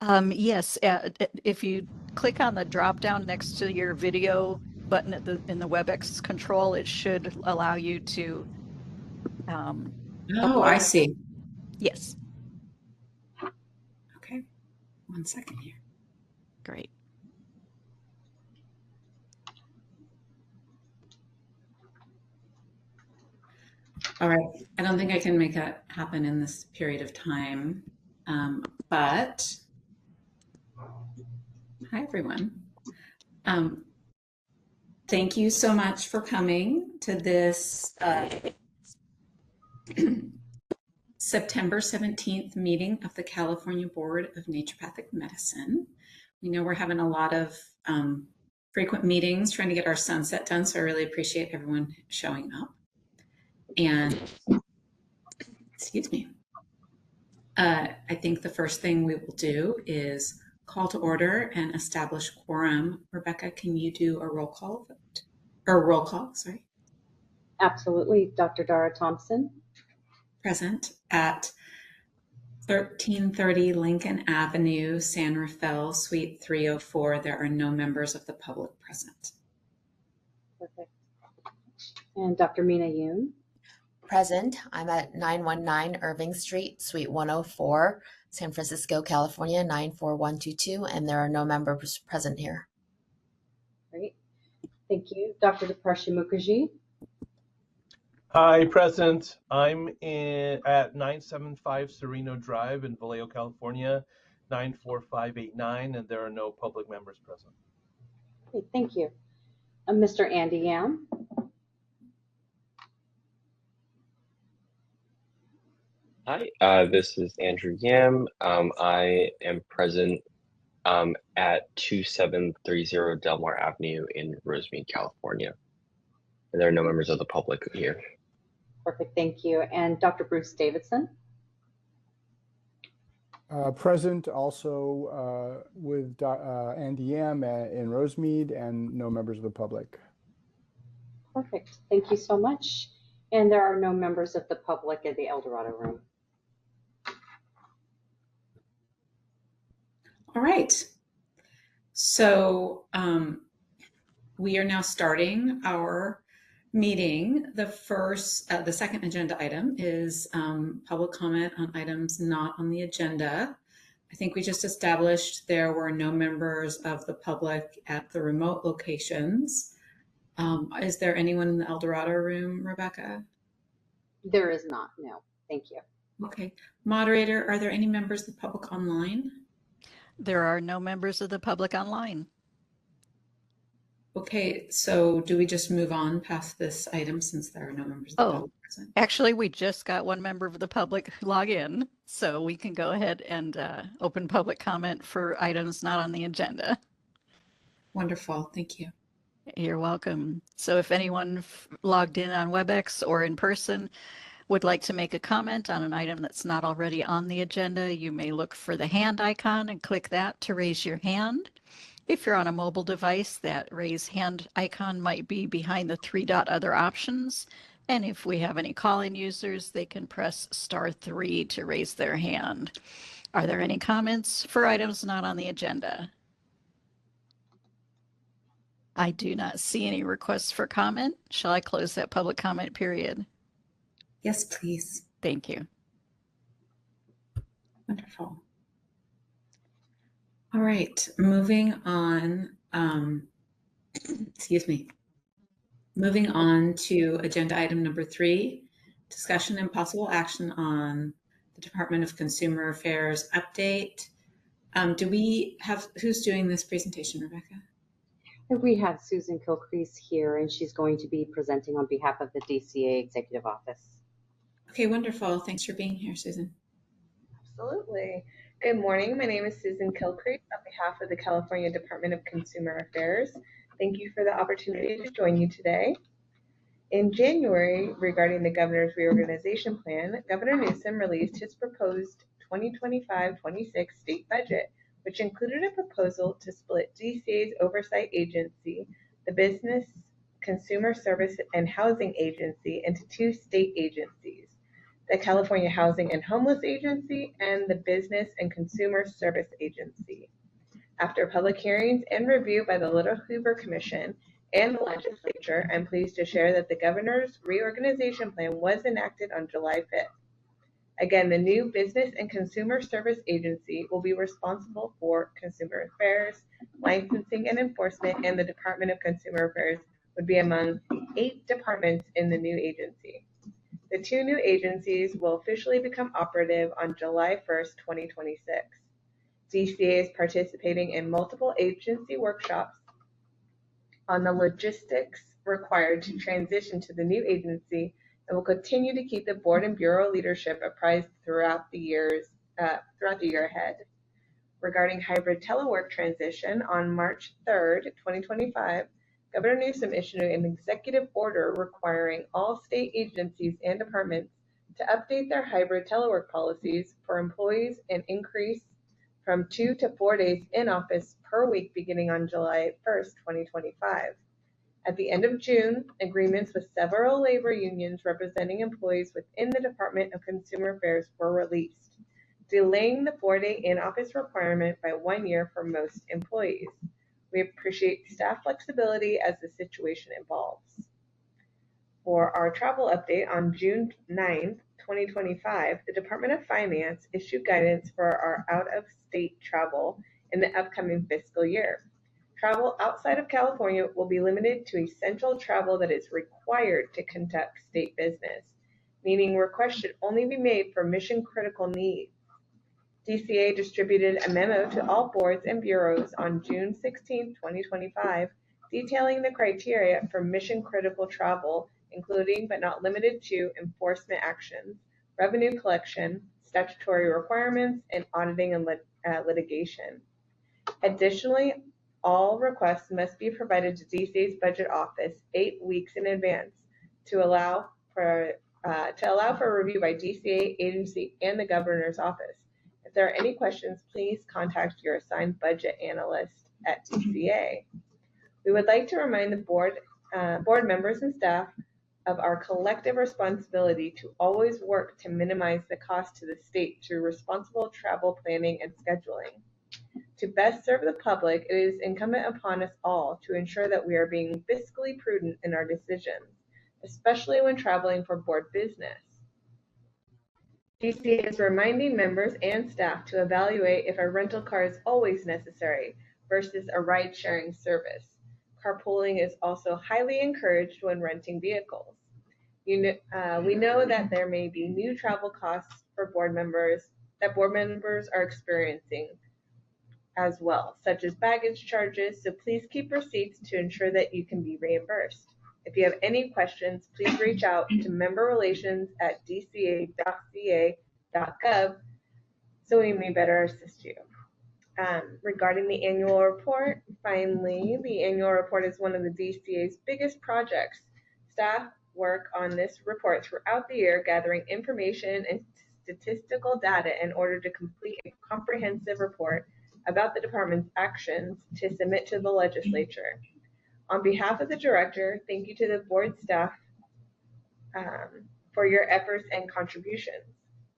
Yes, if you click on the drop down next to your video button in the WebEx control, it should allow you to um, Oh, I upload. see. Yes, Okay, one second here. great. All right, I don't think I can make that happen in this period of time, but hi, everyone. Um, Thank you so much for coming to this September 17th meeting of the California Board of Naturopathic Medicine. We know we're having a lot of frequent meetings trying to get our sunset done, so I really appreciate everyone showing up. And excuse me, I think the first thing we will do is call to order and establish quorum. Rebecca, can you do a roll call vote? Or roll call, sorry. Absolutely. Dr. Dara Thompson. Present at 1330 Lincoln Avenue, San Rafael, Suite 304. There are no members of the public present. Perfect. And Dr. Mina Yoon. Present. I'm at 919 Irving Street, Suite 104, San Francisco, California, 94122, and there are no members present here. Great. Thank you. Dr. Deparshi Mukherjee. Hi, present. I'm at 975 Sereno Drive in Vallejo, California, 94589, and there are no public members present. Great. Thank you. Mr. Andy Yam. Hi, this is Andrew Yam. I am present at 2730 Delmar Avenue in Rosemead, California. And there are no members of the public here. Perfect. Thank you. And Dr. Bruce Davidson. Present also with Andy Yam in Rosemead and no members of the public. Perfect. Thank you so much. And there are no members of the public in the El Dorado room. All right. So we are now starting our meeting. The second agenda item is public comment on items not on the agenda. I think we just established there were no members of the public at the remote locations. Is there anyone in the El Dorado room, Rebecca? There is not. No. Thank you. Okay. Moderator, are there any members of the public online? There are no members of the public online. Okay, so do we just move on past this item since there are no members of the public present? Actually, we just got one member of the public log in, so we can go ahead and open public comment for items not on the agenda. Wonderful, thank you. You're welcome. So if anyone logged in on WebEx or in person would like to make a comment on an item that's not already on the agenda, you may look for the hand icon and click that to raise your hand. If you're on a mobile device, that raise hand icon might be behind the three-dot other options. And if we have any call-in users, they can press *3 to raise their hand. Are there any comments for items not on the agenda? I do not see any requests for comment. Shall I close that public comment period? Yes, please. Thank you. Wonderful. All right, moving on, excuse me. Moving on to agenda item number 3, discussion and possible action on the Department of Consumer Affairs update. Do we have, who's doing this presentation, Rebecca? We have Susan Kilcrease here, and she's going to be presenting on behalf of the DCA Executive Office. Okay, wonderful. Thanks for being here, Susan. Absolutely. Good morning. My name is Susan Kilcrease on behalf of the California Department of Consumer Affairs. Thank you for the opportunity to join you today. In January, regarding the governor's reorganization plan, Governor Newsom released his proposed 2025-26 state budget, which included a proposal to split DCA's oversight agency, the Business, Consumer Service, and Housing Agency, into 2 state agencies. the California Housing and Homeless Agency, and the Business and Consumer Service Agency. After public hearings and review by the Little Hoover Commission and the legislature, I'm pleased to share that the governor's reorganization plan was enacted on July 5th. Again, the new Business and Consumer Service Agency will be responsible for consumer affairs, licensing and enforcement, and the Department of Consumer Affairs would be among 8 departments in the new agency. The 2 new agencies will officially become operative on July 1st, 2026. DCA is participating in multiple agency workshops on the logistics required to transition to the new agency, and will continue to keep the board and bureau leadership apprised throughout the year ahead. Regarding hybrid telework transition, on March 3rd, 2025, Governor Newsom issued an executive order requiring all state agencies and departments to update their hybrid telework policies for employees and increase from 2 to 4 days in office per week beginning on July 1st, 2025. At the end of June, agreements with several labor unions representing employees within the Department of Consumer Affairs were released, delaying the 4-day in-office requirement by 1 year for most employees. We appreciate staff flexibility as the situation evolves. For our travel update, on June 9th, 2025, the Department of Finance issued guidance for our out-of-state travel in the upcoming fiscal year. Travel outside of California will be limited to essential travel that is required to conduct state business, meaning requests should only be made for mission-critical needs. DCA distributed a memo to all boards and bureaus on June 16, 2025, detailing the criteria for mission-critical travel, including but not limited to enforcement actions, revenue collection, statutory requirements, and auditing and litigation. Additionally, all requests must be provided to DCA's budget office 8 weeks in advance to allow for review by DCA, agency, and the governor's office. If there are any questions, please contact your assigned budget analyst at DCA. We would like to remind the board members and staff of our collective responsibility to always work to minimize the cost to the state through responsible travel planning and scheduling. To best serve the public, it is incumbent upon us all to ensure that we are being fiscally prudent in our decisions, especially when traveling for board business. DCA is reminding members and staff to evaluate if a rental car is always necessary versus a ride-sharing service. Carpooling is also highly encouraged when renting vehicles. We know that there may be new travel costs for board members are experiencing as well, such as baggage charges, so please keep receipts to ensure that you can be reimbursed. If you have any questions, please reach out to memberrelations@dca.ca.gov so we may better assist you. Regarding the annual report, finally, the annual report is one of the DCA's biggest projects. Staff work on this report throughout the year, gathering information and statistical data in order to complete a comprehensive report about the department's actions to submit to the legislature. On behalf of the director, thank you to the board staff for your efforts and contributions.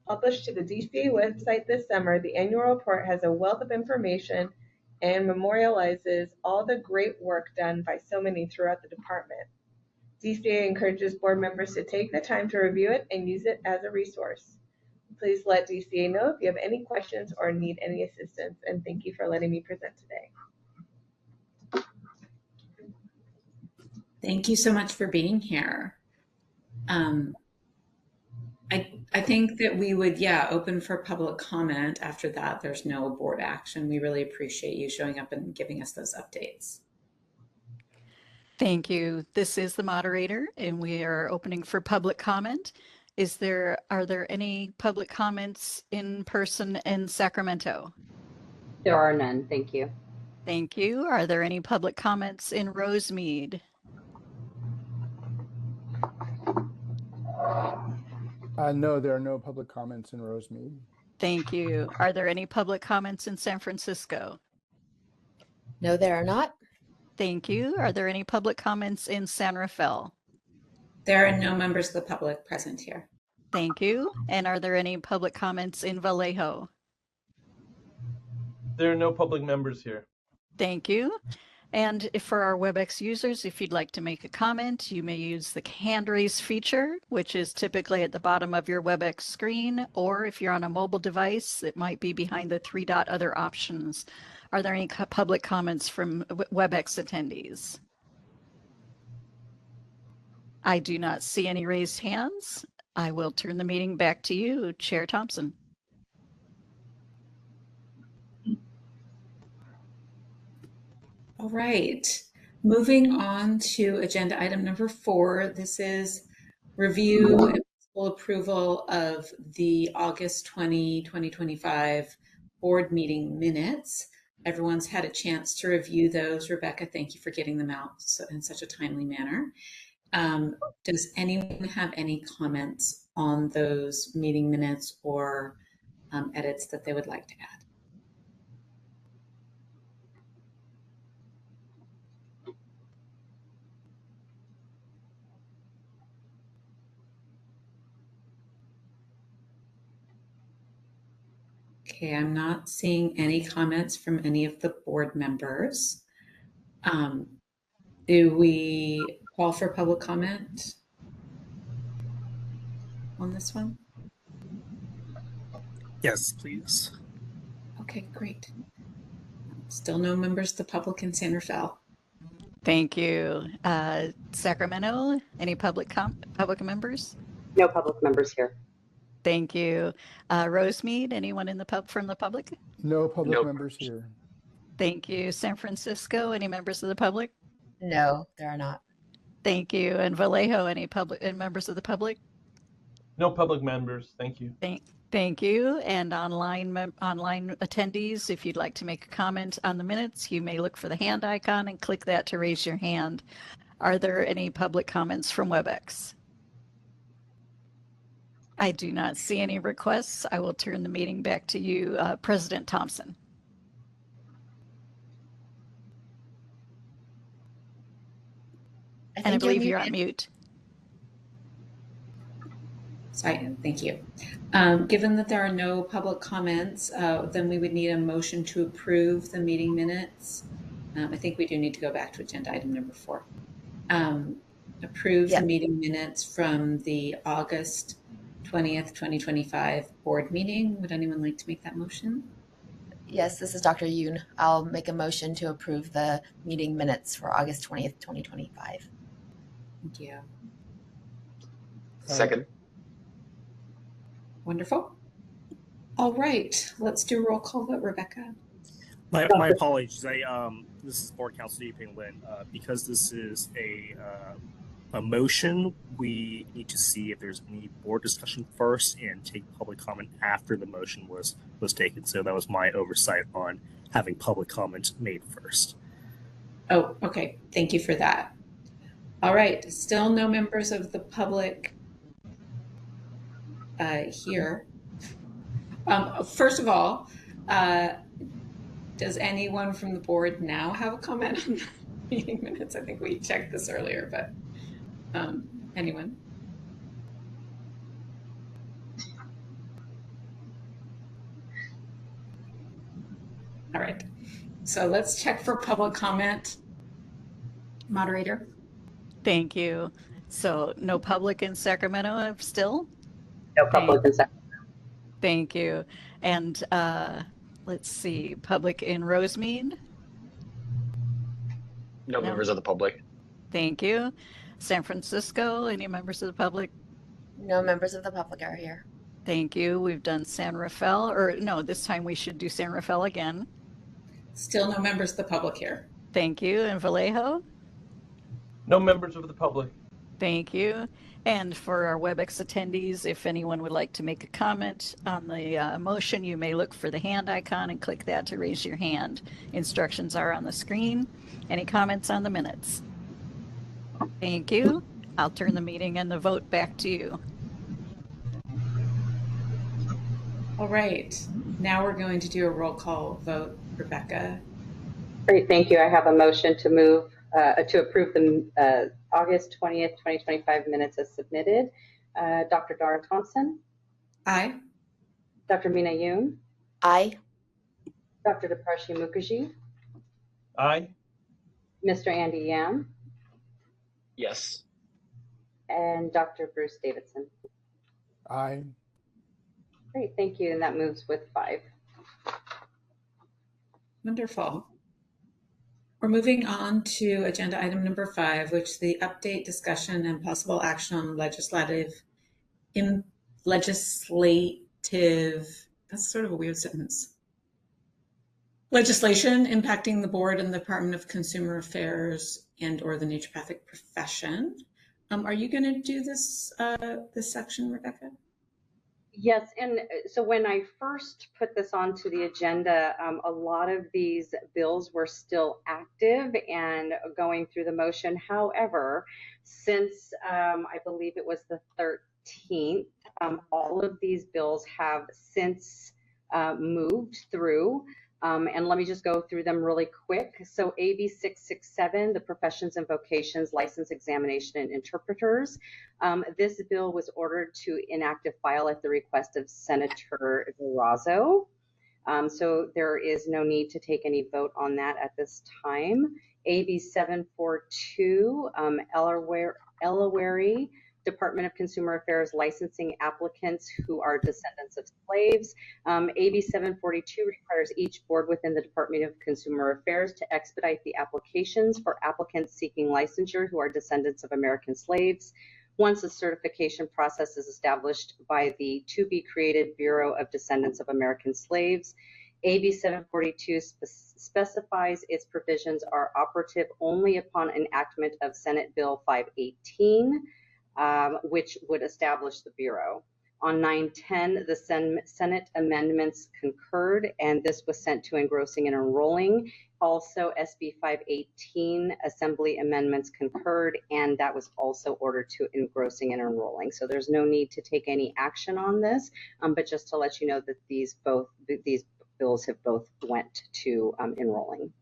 Published to the DCA website this summer, the annual report has a wealth of information and memorializes all the great work done by so many throughout the department. DCA encourages board members to take the time to review it and use it as a resource. Please let DCA know if you have any questions or need any assistance, and thank you for letting me present today. Thank you so much for being here. I think that we would, open for public comment after that. There's no board action. We really appreciate you showing up and giving us those updates. Thank you. This is the moderator, and we are opening for public comment. Are there any public comments in person in Sacramento? There are none. Thank you. Thank you. Are there any public comments in Rosemead? No, there are no public comments in Rosemead. Thank you. Are there any public comments in San Francisco? No, there are not. Thank you. Are there any public comments in San Rafael? There are no members of the public present here. Thank you. And are there any public comments in Vallejo? There are no public members here. Thank you. And for our WebEx users, if you'd like to make a comment, you may use the hand raise feature, which is typically at the bottom of your WebEx screen, or if you're on a mobile device, it might be behind the 3-dot other options. Are there any public comments from WebEx attendees? I do not see any raised hands. I will turn the meeting back to you, Chair Thompson. All right, moving on to agenda item number 4. This is review and possible approval of the August 20, 2025 board meeting minutes. Everyone's had a chance to review those. Rebecca, thank you for getting them out in such a timely manner. Does anyone have any comments on those meeting minutes or edits that they would like to add? Okay, I'm not seeing any comments from any of the board members. Do we call for public comment on this one? Yes, please. Okay, great. Still no members of the public in San Rafael. Thank you. Sacramento, any public members? No public members here. Thank you. Rosemead, anyone in the from the public? No public Nope. members here. Thank you. San Francisco, any members of the public? No, there are not. Thank you. And Vallejo, any members of the public? No public members. Thank you. Thank you. And online attendees, if you'd like to make a comment on the minutes, you may look for the hand icon and click that to raise your hand. Are there any public comments from WebEx? I do not see any requests. I will turn the meeting back to you, President Thompson. And I believe you're on mute. Sorry, thank you. Given that there are no public comments, then we would need a motion to approve the meeting minutes. I think we do need to go back to agenda item number 4. Approve the meeting minutes from the August 20th, 2025 board meeting. Would anyone like to make that motion? Yes, this is Dr. Yoon. I'll make a motion to approve the meeting minutes for August 20th, 2025. Thank you. Second. Wonderful. All right, let's do a roll call vote, Rebecca. My apologies. This is Board Counsel Yiping Lin. Because this is a motion, we need to see if there's any board discussion first and take public comment after the motion was taken. So that was my oversight on having public comment made first. Oh, okay. Thank you for that. All right, still no members of the public here. First of all, does anyone from the board now have a comment on the meeting minutes? I think we checked this earlier, but anyone? All right, so let's check for public comment. Moderator? Thank you. So no public in Sacramento still? No public in Sacramento. Thank you. And let's see, public in Rosemead? No members of the public. Thank you. San Francisco, any members of the public? No members of the public are here. Thank you. We've done San Rafael, or no, this time we should do San Rafael again. Still no members of the public here. Thank you. And Vallejo? No members of the public. Thank you. And for our WebEx attendees, if anyone would like to make a comment on the motion, you may look for the hand icon and click that to raise your hand. Instructions are on the screen. Any comments on the minutes? Thank you. I'll turn the meeting and the vote back to you. All right, now we're going to do a roll call vote. Rebecca? Great, thank you. I have a motion to move to approve the August 20th, 2025 minutes as submitted. Dr. Dara Thompson, Aye. Dr. Meena Yoon, Aye. Dr. Deparshi Mukherjee, Aye. Mr. Andy Yam, Yes. and Dr. Bruce Davidson. Aye. Great, thank you. And that moves with 5. Wonderful. We're moving on to agenda item number 5, which is the update, discussion, and possible action on legislative, that's sort of a weird sentence. Legislation impacting the board and the Department of Consumer Affairs and or the naturopathic profession. Are you going to do this section, Rebecca? Yes, and so when I first put this onto the agenda, a lot of these bills were still active and going through the motion. However, since I believe it was the 13th, all of these bills have since moved through. And let me just go through them really quick. So AB 667, the Professions and Vocations License Examination and Interpreters. This bill was ordered to inactive file at the request of Senator Durazo. So there is no need to take any vote on that at this time. AB 742, Elawary, Department of Consumer Affairs licensing applicants who are descendants of slaves. AB 742 requires each board within the Department of Consumer Affairs to expedite the applications for applicants seeking licensure who are descendants of American slaves. Once the certification process is established by the to-be-created Bureau of Descendants of American Slaves, AB 742 specifies its provisions are operative only upon enactment of Senate Bill 518, which would establish the Bureau. On 9/10, the Senate amendments concurred, and this was sent to engrossing and enrolling. Also, SB 518 Assembly amendments concurred, and that was also ordered to engrossing and enrolling. So there's no need to take any action on this, but just to let you know that these bills have both went to enrolling.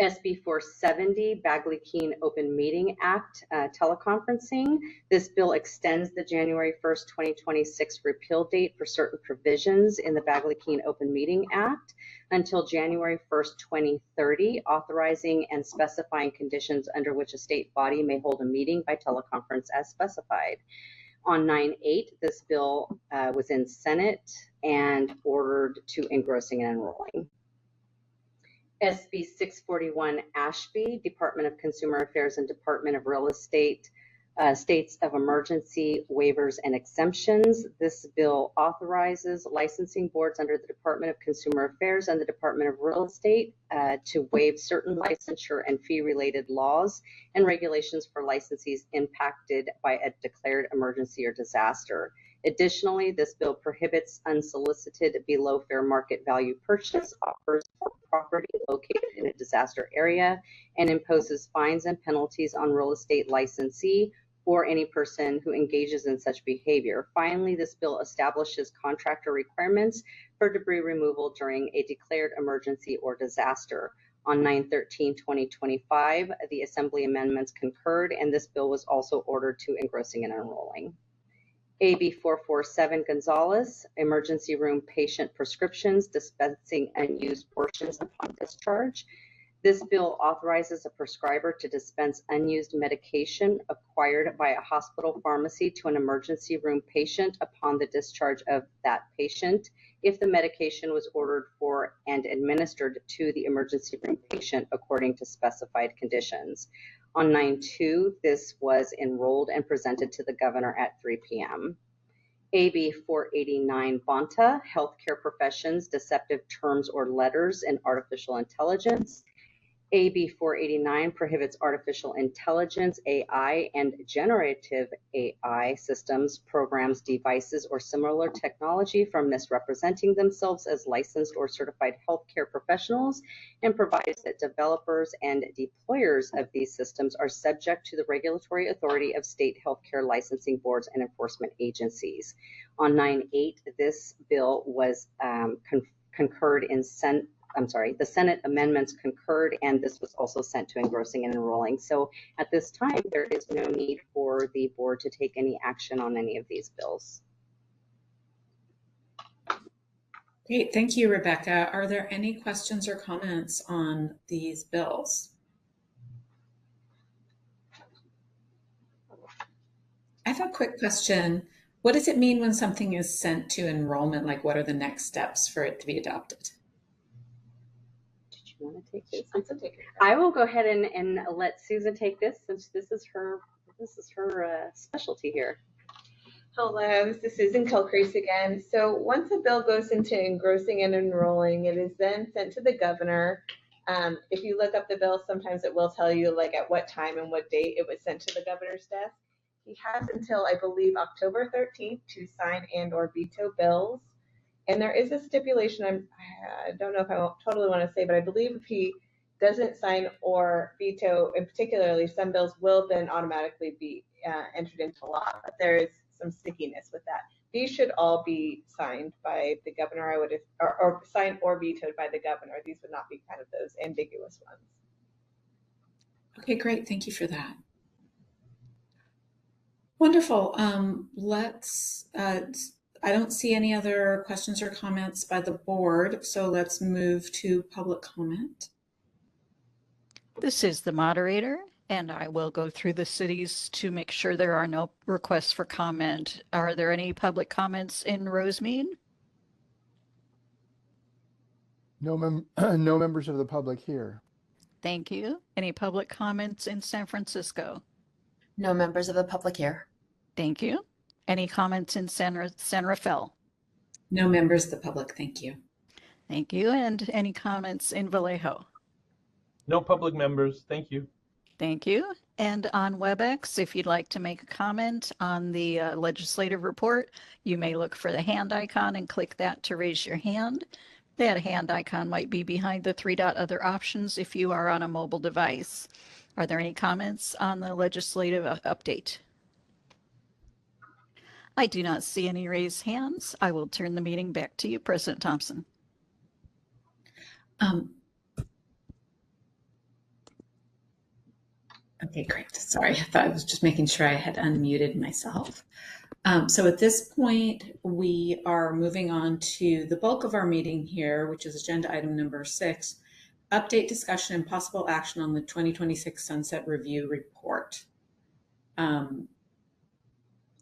SB 470, Bagley-Keene Open Meeting Act, teleconferencing. This bill extends the January 1st, 2026 repeal date for certain provisions in the Bagley-Keene Open Meeting Act until January 1st, 2030, authorizing and specifying conditions under which a state body may hold a meeting by teleconference as specified. On 9/8, this bill was in Senate and ordered to engrossing and enrolling. SB 641 Ashby, Department of Consumer Affairs and Department of Real Estate, States of Emergency Waivers and Exemptions. This bill authorizes licensing boards under the Department of Consumer Affairs and the Department of Real Estate to waive certain licensure and fee-related laws and regulations for licensees impacted by a declared emergency or disaster. Additionally, this bill prohibits unsolicited below fair market value purchase offers for property located in a disaster area and imposes fines and penalties on real estate licensee or any person who engages in such behavior. Finally, this bill establishes contractor requirements for debris removal during a declared emergency or disaster. On 9/13/2025, the Assembly amendments concurred, and this bill was also ordered to engrossing and enrolling. AB 447 Gonzalez, Emergency Room Patient Prescriptions, Dispensing Unused Portions Upon Discharge. This bill authorizes a prescriber to dispense unused medication acquired by a hospital pharmacy to an emergency room patient upon the discharge of that patient if the medication was ordered for and administered to the emergency room patient according to specified conditions. On 9/2, this was enrolled and presented to the governor at 3 p.m. AB 489 Bonta, Healthcare Professions, Deceptive Terms or Letters in Artificial Intelligence. AB 489 prohibits artificial intelligence, AI, and generative AI systems, programs, devices, or similar technology from misrepresenting themselves as licensed or certified healthcare professionals, and provides that developers and deployers of these systems are subject to the regulatory authority of state healthcare licensing boards and enforcement agencies. On 9/8, this bill was concurred in the Senate amendments concurred, and this was also sent to engrossing and enrolling. So at this time, there is no need for the board to take any action on any of these bills. Great, thank you, Rebecca. Are there any questions or comments on these bills? I have a quick question. What does it mean when something is sent to enrollment? Like, what are the next steps for it to be adopted? Did you want to take this? I will go ahead and let Susan take this, since this is her specialty here. Hello, this is Susan Kilcrease again. So once a bill goes into engrossing and enrolling, it is then sent to the governor. If you look up the bill, sometimes it will tell you like at what time and what date it was sent to the governor's desk. He has until, I believe, October 13th to sign and or veto bills. And there is a stipulation, I don't know if I totally want to say, but I believe if he doesn't sign or veto, and particularly some bills will then automatically be entered into law. But there is some stickiness with that. These should all be signed by the governor, or signed or vetoed by the governor. These would not be kind of those ambiguous ones. Okay, great. Thank you for that. Wonderful. I don't see any other questions or comments by the board, so let's move to public comment. This is the moderator, and I will go through the cities to make sure there are no requests for comment. Are there any public comments in Rosemead? No members of the public here. Thank you. Any public comments in San Francisco? No members of the public here. Thank you. Any comments in San Rafael? No members of the public, thank you. Thank you. And any comments in Vallejo? No public members. Thank you. Thank you. And on WebEx, if you'd like to make a comment on the legislative report, you may look for the hand icon and click that to raise your hand. That hand icon might be behind the three-dot other options if you are on a mobile device. Are there any comments on the legislative update? I do not see any raised hands. I will turn the meeting back to you, President Thompson. Okay, great. Sorry, I thought I was just making sure I had unmuted myself. So at this point, we are moving on to the bulk of our meeting here, which is agenda item number 6, update, discussion, and possible action on the 2026 Sunset Review Report.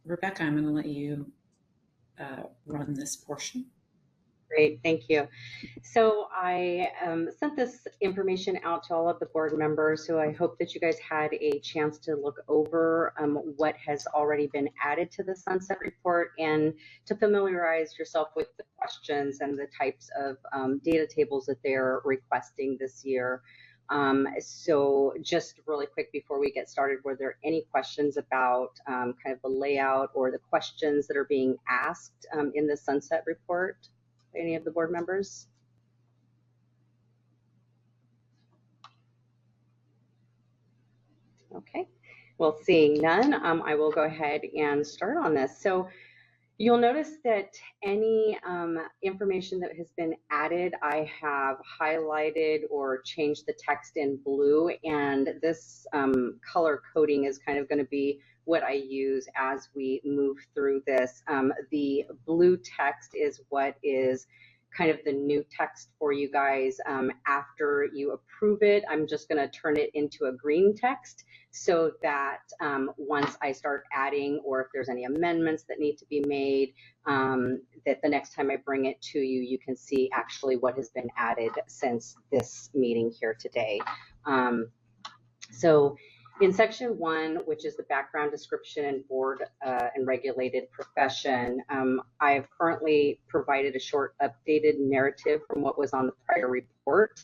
Rebecca, I'm going to let you run this portion. Great, thank you. So I sent this information out to all of the board members, so I hope that you guys had a chance to look over what has already been added to the Sunset Report and to familiarize yourself with the questions and the types of data tables that they're requesting this year. So just really quick before we get started, were there any questions about kind of the layout or the questions that are being asked in the Sunset Report? Any of the board members? Okay, well, seeing none, I will go ahead and start on this. So you'll notice that any information that has been added, I have highlighted or changed the text in blue, and this color coding is kind of going to be what I use as we move through this. The blue text is what is kind of the new text for you guys. After you approve it, I'm just going to turn it into a green text so that once I start adding, or if there's any amendments that need to be made, that the next time I bring it to you, you can see actually what has been added since this meeting here today. So in section 1, which is the background description and board and regulated profession, I have currently provided a short updated narrative from what was on the prior report.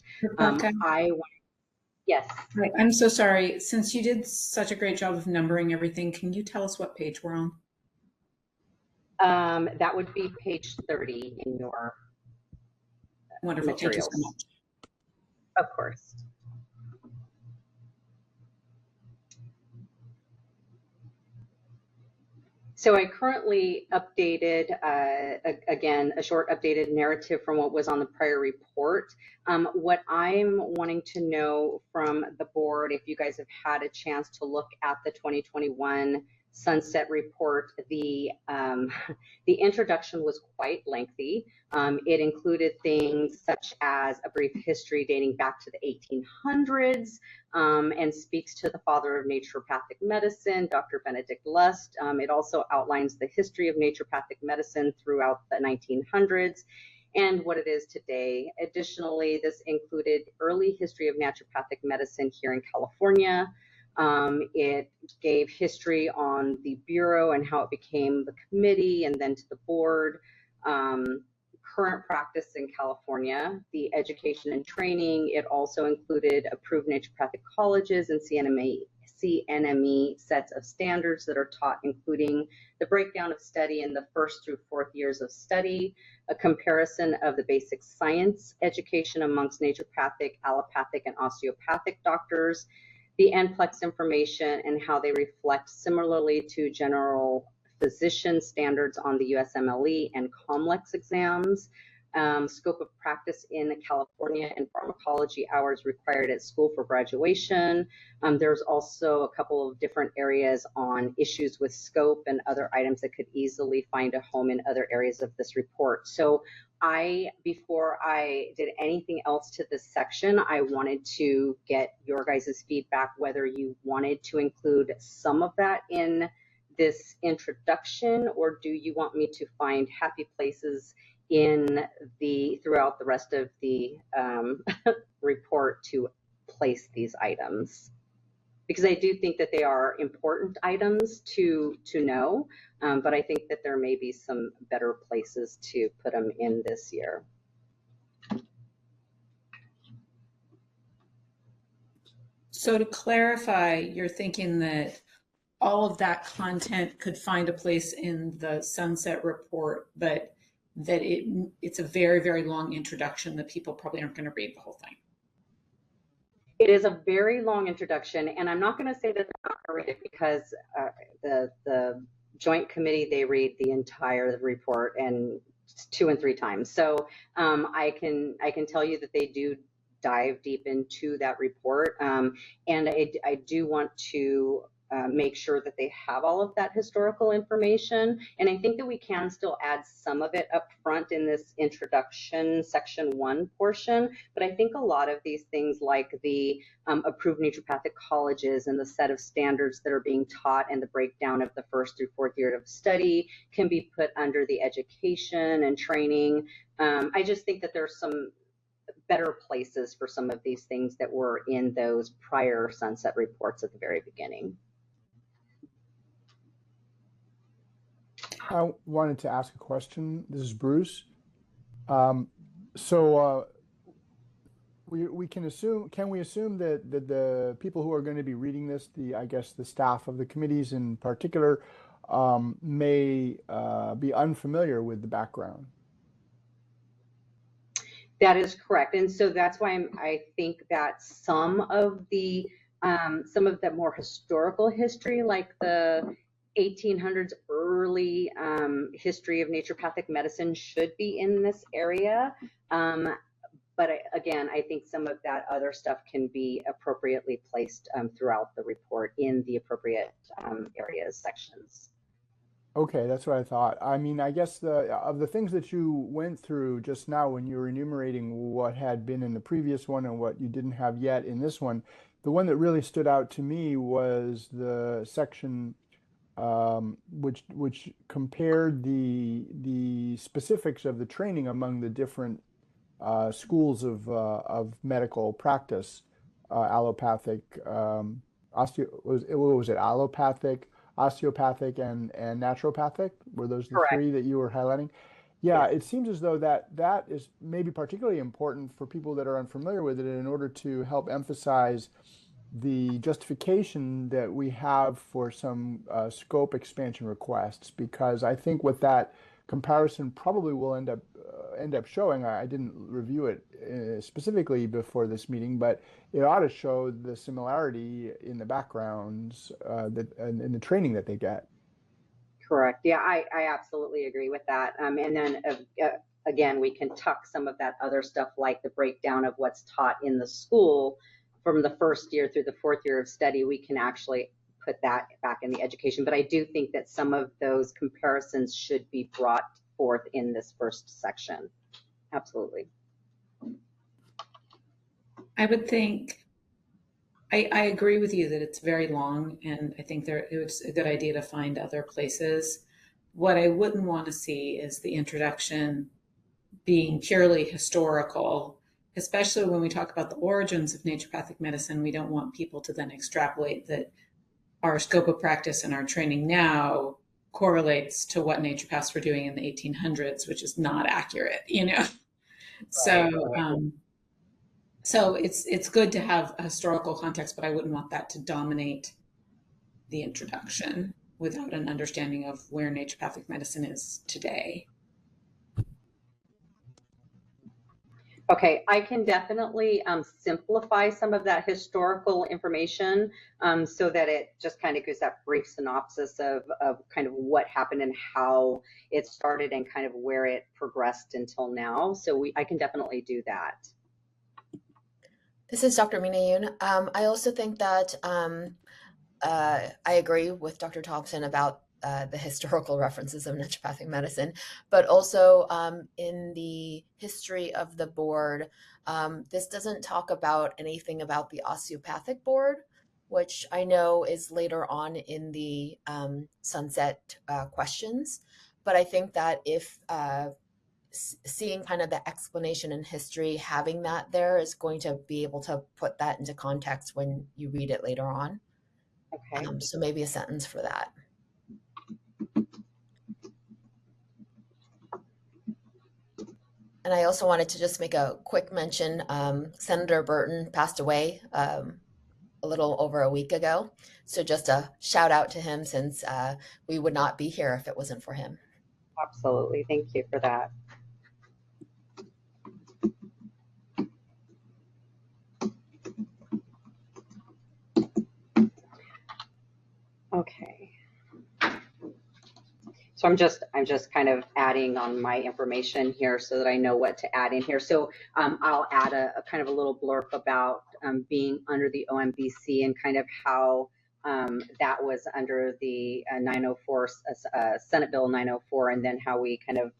Yes. Right. I'm so sorry. Since you did such a great job of numbering everything, can you tell us what page we're on? That would be page 30 in your wonderful materials. Thank you so much. Of course. So I currently updated, again, a short updated narrative from what was on the prior report. What I'm wanting to know from the board, if you guys have had a chance to look at the 2021 Sunset Report, the introduction was quite lengthy. It included things such as a brief history dating back to the 1800s, and speaks to the father of naturopathic medicine, Dr. Benedict Lust. It also outlines the history of naturopathic medicine throughout the 1900s and what it is today. Additionally, this included early history of naturopathic medicine here in California. It gave history on the Bureau and how it became the committee and then to the board. Current practice in California, the education and training. It also included approved naturopathic colleges and CNME sets of standards that are taught, including the breakdown of study in the first through fourth years of study, a comparison of the basic science education amongst naturopathic, allopathic, and osteopathic doctors, the NPLEX information and how they reflect similarly to general physician standards on the USMLE and COMLEX exams, scope of practice in California, and pharmacology hours required at school for graduation. There's also a couple of different areas on issues with scope and other items that could easily find a home in other areas of this report. So before I did anything else to this section, I wanted to get your guys' feedback, whether you wanted to include some of that in this introduction, or do you want me to find happy places throughout the rest of the report to place these items? Because I do think that they are important items to know, but I think that there may be some better places to put them in this year. So to clarify, you're thinking that all of that content could find a place in the Sunset Report, but that it's a very, very long introduction that people probably aren't going to read the whole thing. It is a very long introduction, and I'm not going to say that they're not going to read it, because the joint committee, they read the entire report and 2 and 3 times. So I can tell you that they do dive deep into that report, and I do want to make sure that they have all of that historical information. And I think that we can still add some of it up front in this introduction section 1 portion. But I think a lot of these things, like the approved naturopathic colleges and the set of standards that are being taught and the breakdown of the first through fourth year of study, can be put under the education and training. I just think that there's some better places for some of these things that were in those prior Sunset Reports at the very beginning. I wanted to ask a question. This is Bruce. We can assume that the people who are going to be reading this, I guess the staff of the committees in particular, may be unfamiliar with the background? That is correct, and so that's why I think that some of the more historical history, like the 1800s early history of naturopathic medicine, should be in this area. But again, I think some of that other stuff can be appropriately placed throughout the report in the appropriate areas sections. Okay, that's what I thought. I mean, I guess of the things that you went through just now when you were enumerating what had been in the previous one and what you didn't have yet in this one, the one that really stood out to me was the section which compared the specifics of the training among the different schools of medical practice, allopathic, allopathic, osteopathic, and naturopathic. Were those the Correct. 3 that you were highlighting? Yeah, Yes. It seems as though that is maybe particularly important for people that are unfamiliar with it, in order to help emphasize the justification that we have for some scope expansion requests, because I think what that comparison probably will end up showing, I didn't review it specifically before this meeting, but it ought to show the similarity in the backgrounds in the training that they get. Correct. Yeah, I absolutely agree with that. And then again, we can tuck some of that other stuff like the breakdown of what's taught in the school from the first year through the fourth year of study. We can actually put that back in the education. But I do think that some of those comparisons should be brought forth in this first section. Absolutely. I would think, I agree with you that it's very long, and I think it's a good idea to find other places. What I wouldn't want to see is the introduction being purely historical, especially when we talk about the origins of naturopathic medicine. We don't want people to then extrapolate that our scope of practice and our training now correlates to what naturopaths were doing in the 1800s, which is not accurate, you know? So it's good to have a historical context, but I wouldn't want that to dominate the introduction without an understanding of where naturopathic medicine is today. Okay, I can definitely simplify some of that historical information so that it just kind of gives that brief synopsis of kind of what happened and how it started and kind of where it progressed until now. So I can definitely do that. This is Dr. Mina Yoon. I also think that I agree with Dr. Thompson about the historical references of naturopathic medicine, but also in the history of the board, this doesn't talk about anything about the osteopathic board, which I know is later on in the sunset questions. But I think that if seeing kind of the explanation in history, having that there is going to be able to put that into context when you read it later on. Okay. So maybe a sentence for that. And I also wanted to just make a quick mention. Senator Burton passed away a little over a week ago. So just a shout out to him, since we would not be here if it wasn't for him. Absolutely. Thank you for that. Okay. So I'm just kind of adding on my information here so that I know what to add in here. So I'll add a kind of a little blurb about being under the OMBC and kind of how that was under the 904, Senate Bill 904, and then how we kind of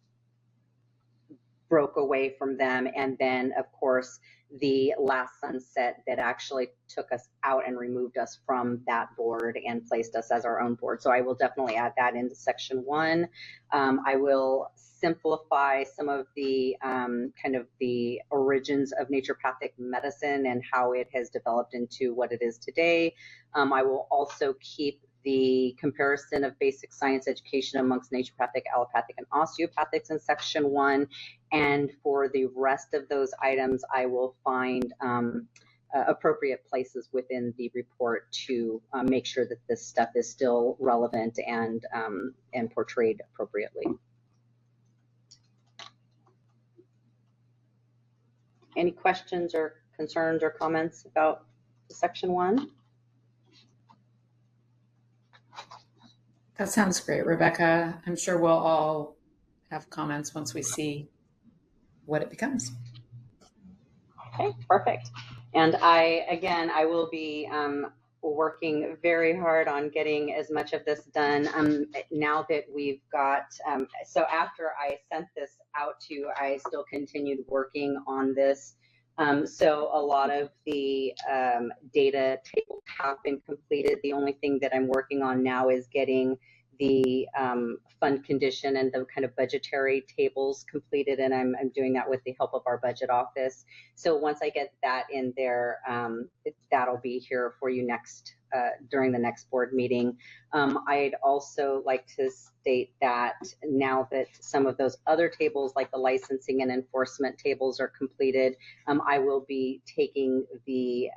broke away from them. And then, of course, the last sunset that actually took us out and removed us from that board and placed us as our own board. So I will definitely add that into section 1. I will simplify some of the kind of the origins of naturopathic medicine and how it has developed into what it is today. I will also keep the comparison of basic science education amongst naturopathic, allopathic, and osteopathics in section 1. And for the rest of those items, I will find appropriate places within the report to make sure that this stuff is still relevant and portrayed appropriately. Any questions or concerns or comments about section 1? That sounds great, Rebecca. I'm sure we'll all have comments once we see what it becomes. Okay, perfect. And I will be working very hard on getting as much of this done now that we've got, so after I sent this out to you, I still continued working on this. So a lot of the data tables have been completed. The only thing that I'm working on now is getting the fund condition and the kind of budgetary tables completed, and I'm doing that with the help of our budget office. So once I get that in there, that'll be here for you next during the next board meeting. I'd also like to state that now that some of those other tables, like the licensing and enforcement tables, are completed, I will be taking the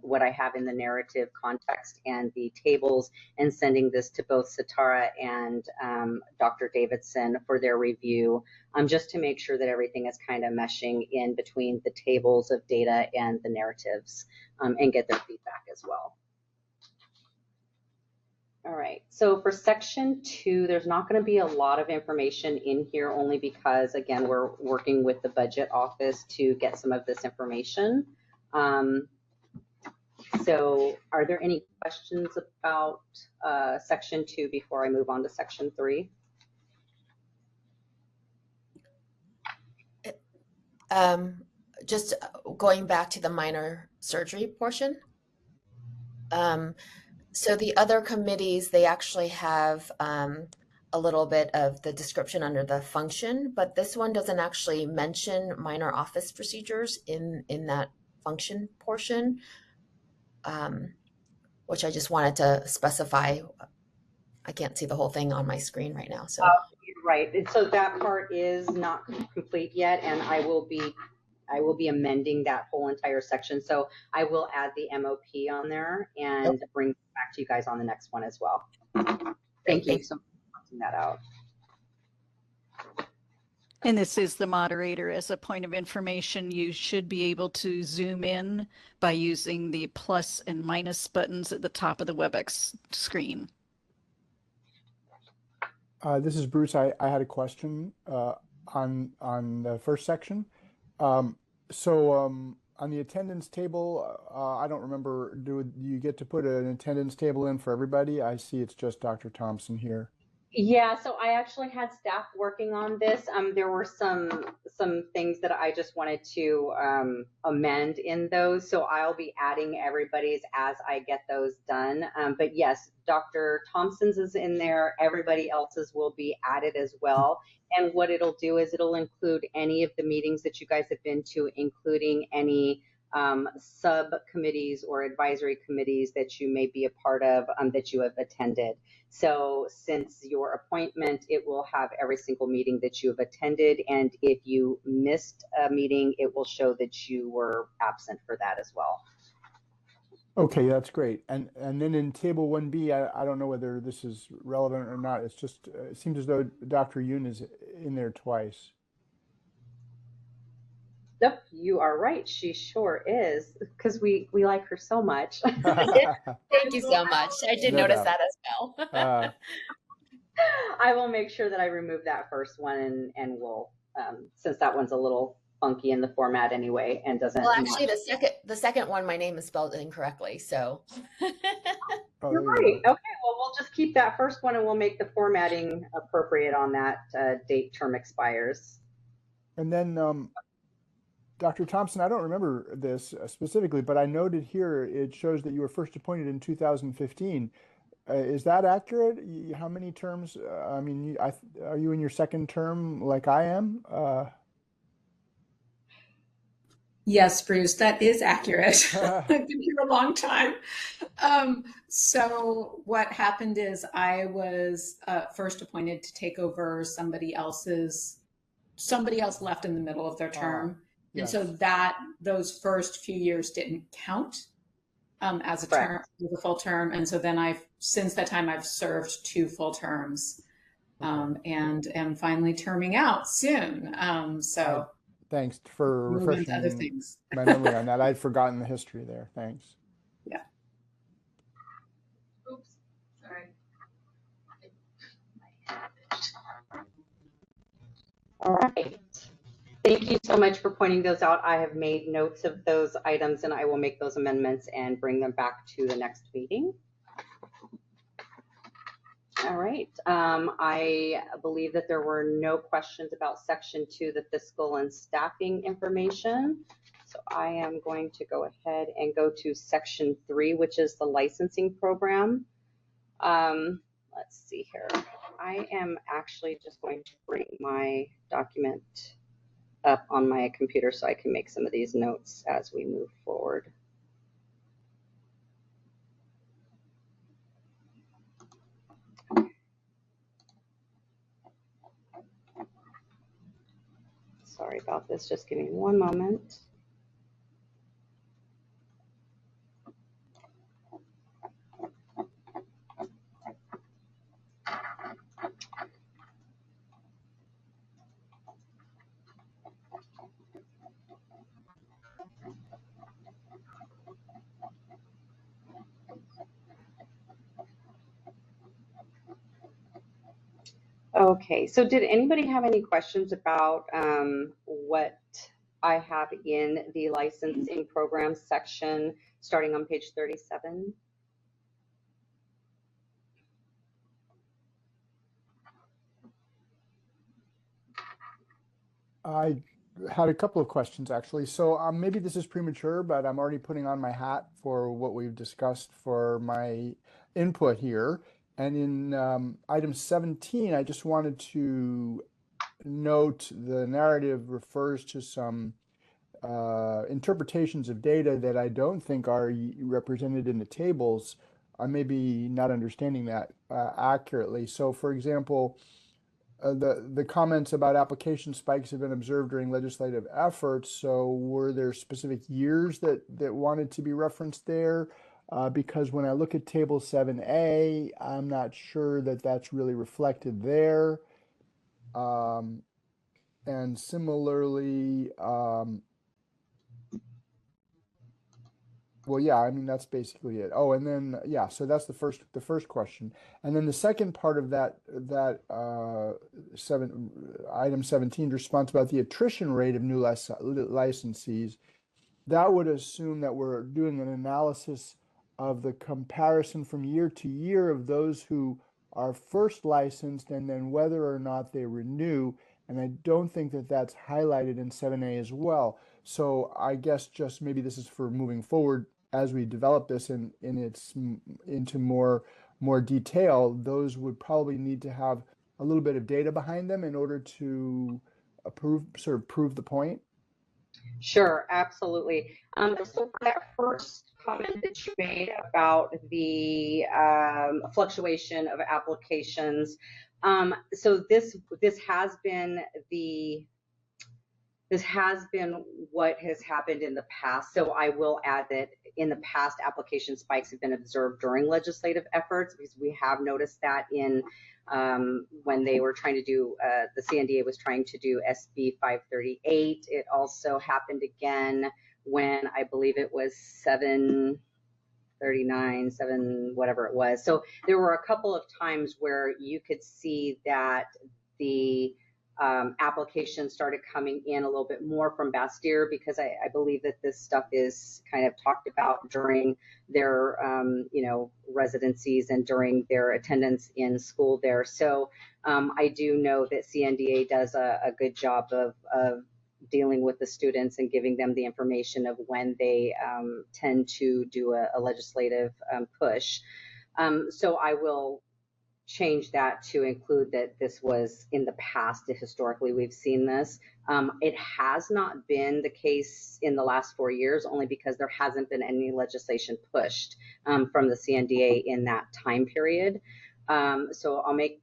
what I have in the narrative context and the tables and sending this to both Satara and Dr. Davidson for their review, just to make sure that everything is kind of meshing in between the tables of data and the narratives, and get their feedback as well. All right, so for section 2, there's not going to be a lot of information in here only because, again, we're working with the budget office to get some of this information. So are there any questions about section 2 before I move on to section 3? Just going back to the minor surgery portion. So the other committees, they actually have a little bit of the description under the function, but this one doesn't actually mention minor office procedures in that function portion, which I just wanted to specify. I can't see the whole thing on my screen right now. So right, and so that part is not complete yet, and I will be amending that whole entire section. So I will add the MOP on there and bring it back to you guys on the next one as well. Thank you so much for pointing that out. And this is the moderator. As a point of information, you should be able to zoom in by using the plus and minus buttons at the top of the WebEx screen. This is Bruce. I had a question on the first section. So on the attendance table, I don't remember, do you get to put an attendance table in for everybody? I see it's just Dr. Thompson here. Yeah, so I actually had staff working on this. There were some things that I just wanted to amend in those, so I'll be adding everybody's as I get those done. But yes, Dr. Thompson's is in there. Everybody else's will be added as well. And what it'll do is it'll include any of the meetings that you guys have been to, including any subcommittees or advisory committees that you may be a part of that you have attended. So since your appointment, it will have every single meeting that you have attended. And if you missed a meeting, it will show that you were absent for that as well. Okay, that's great. And then in table 1B, I don't know whether this is relevant or not. It's just, it seems as though Dr. Yoon is in there twice. Yep, you are right. She sure is, because we like her so much. thank you so much. I did No notice doubt. that as well. I will make sure that I remove that first one, and we'll, since that one's a little funky in the format anyway and doesn't Well, actually, match. the second one, my name is spelled incorrectly. So Oh, You're right. Okay, well, we'll just keep that first one and we'll make the formatting appropriate on that date term expires. And then Dr. Thompson, I don't remember this specifically, but I noted here it shows that you were first appointed in 2015. Is that accurate? How many terms? I mean, are you in your second term like I am? Yes, Bruce, that is accurate. I've been here a long time. So what happened is I was first appointed to take over somebody else left in the middle of their term. Yes. And so those first few years didn't count as a term, as a full term. And so then since that time, I've served 2 full terms and am finally terming out soon. Thanks for refreshing other things. my memory on that. I'd forgotten the history there. Thanks. Yeah. Oops, sorry. All right. Thank you so much for pointing those out. I have made notes of those items and I will make those amendments and bring them back to the next meeting. All right. I believe that there were no questions about section 2, the fiscal and staffing information. So I am going to go ahead and go to section 3, which is the licensing program. Let's see here. I am actually just going to bring my document up on my computer so I can make some of these notes as we move forward. Sorry about this, just give me one moment. Okay, so did anybody have any questions about what I have in the licensing program section starting on page 37? I had a couple of questions actually. So maybe this is premature, but I'm already putting on my hat for what we've discussed for my input here. And in item 17, I just wanted to note the narrative refers to some interpretations of data that I don't think are represented in the tables. I may be not understanding that accurately. So, for example, the comments about application spikes have been observed during legislative efforts. So, were there specific years that wanted to be referenced there? Because when I look at Table 7A, I'm not sure that that's really reflected there. And similarly, well, yeah, I mean that's basically it. Oh, and then yeah, so that's the first question, and then the second part of that item 17 response about the attrition rate of new licensees. That would assume that we're doing an analysis of the comparison from year to year of those who are first licensed and then whether or not they renew. And I don't think that that's highlighted in 7A as well. So I guess just maybe this is for moving forward as we develop this into more detail. Those would probably need to have a little bit of data behind them in order to prove the point. Sure, absolutely. So for that first comment that you made about the fluctuation of applications, so this has been what has happened in the past. So I will add that in the past, application spikes have been observed during legislative efforts, because we have noticed that in when they were trying to do, the CNDA was trying to do SB 538. It also happened again when I believe it was 739, whatever it was. So there were a couple of times where you could see that the applications started coming in a little bit more from Bastyr, because I believe that this stuff is kind of talked about during their residencies and during their attendance in school there. So I do know that CNDA does a good job of dealing with the students and giving them the information of when they tend to do a legislative push. So I will change that to include that this was in the past. Historically, we've seen this. It has not been the case in the last 4 years, only because there hasn't been any legislation pushed from the CNDA in that time period. So I'll make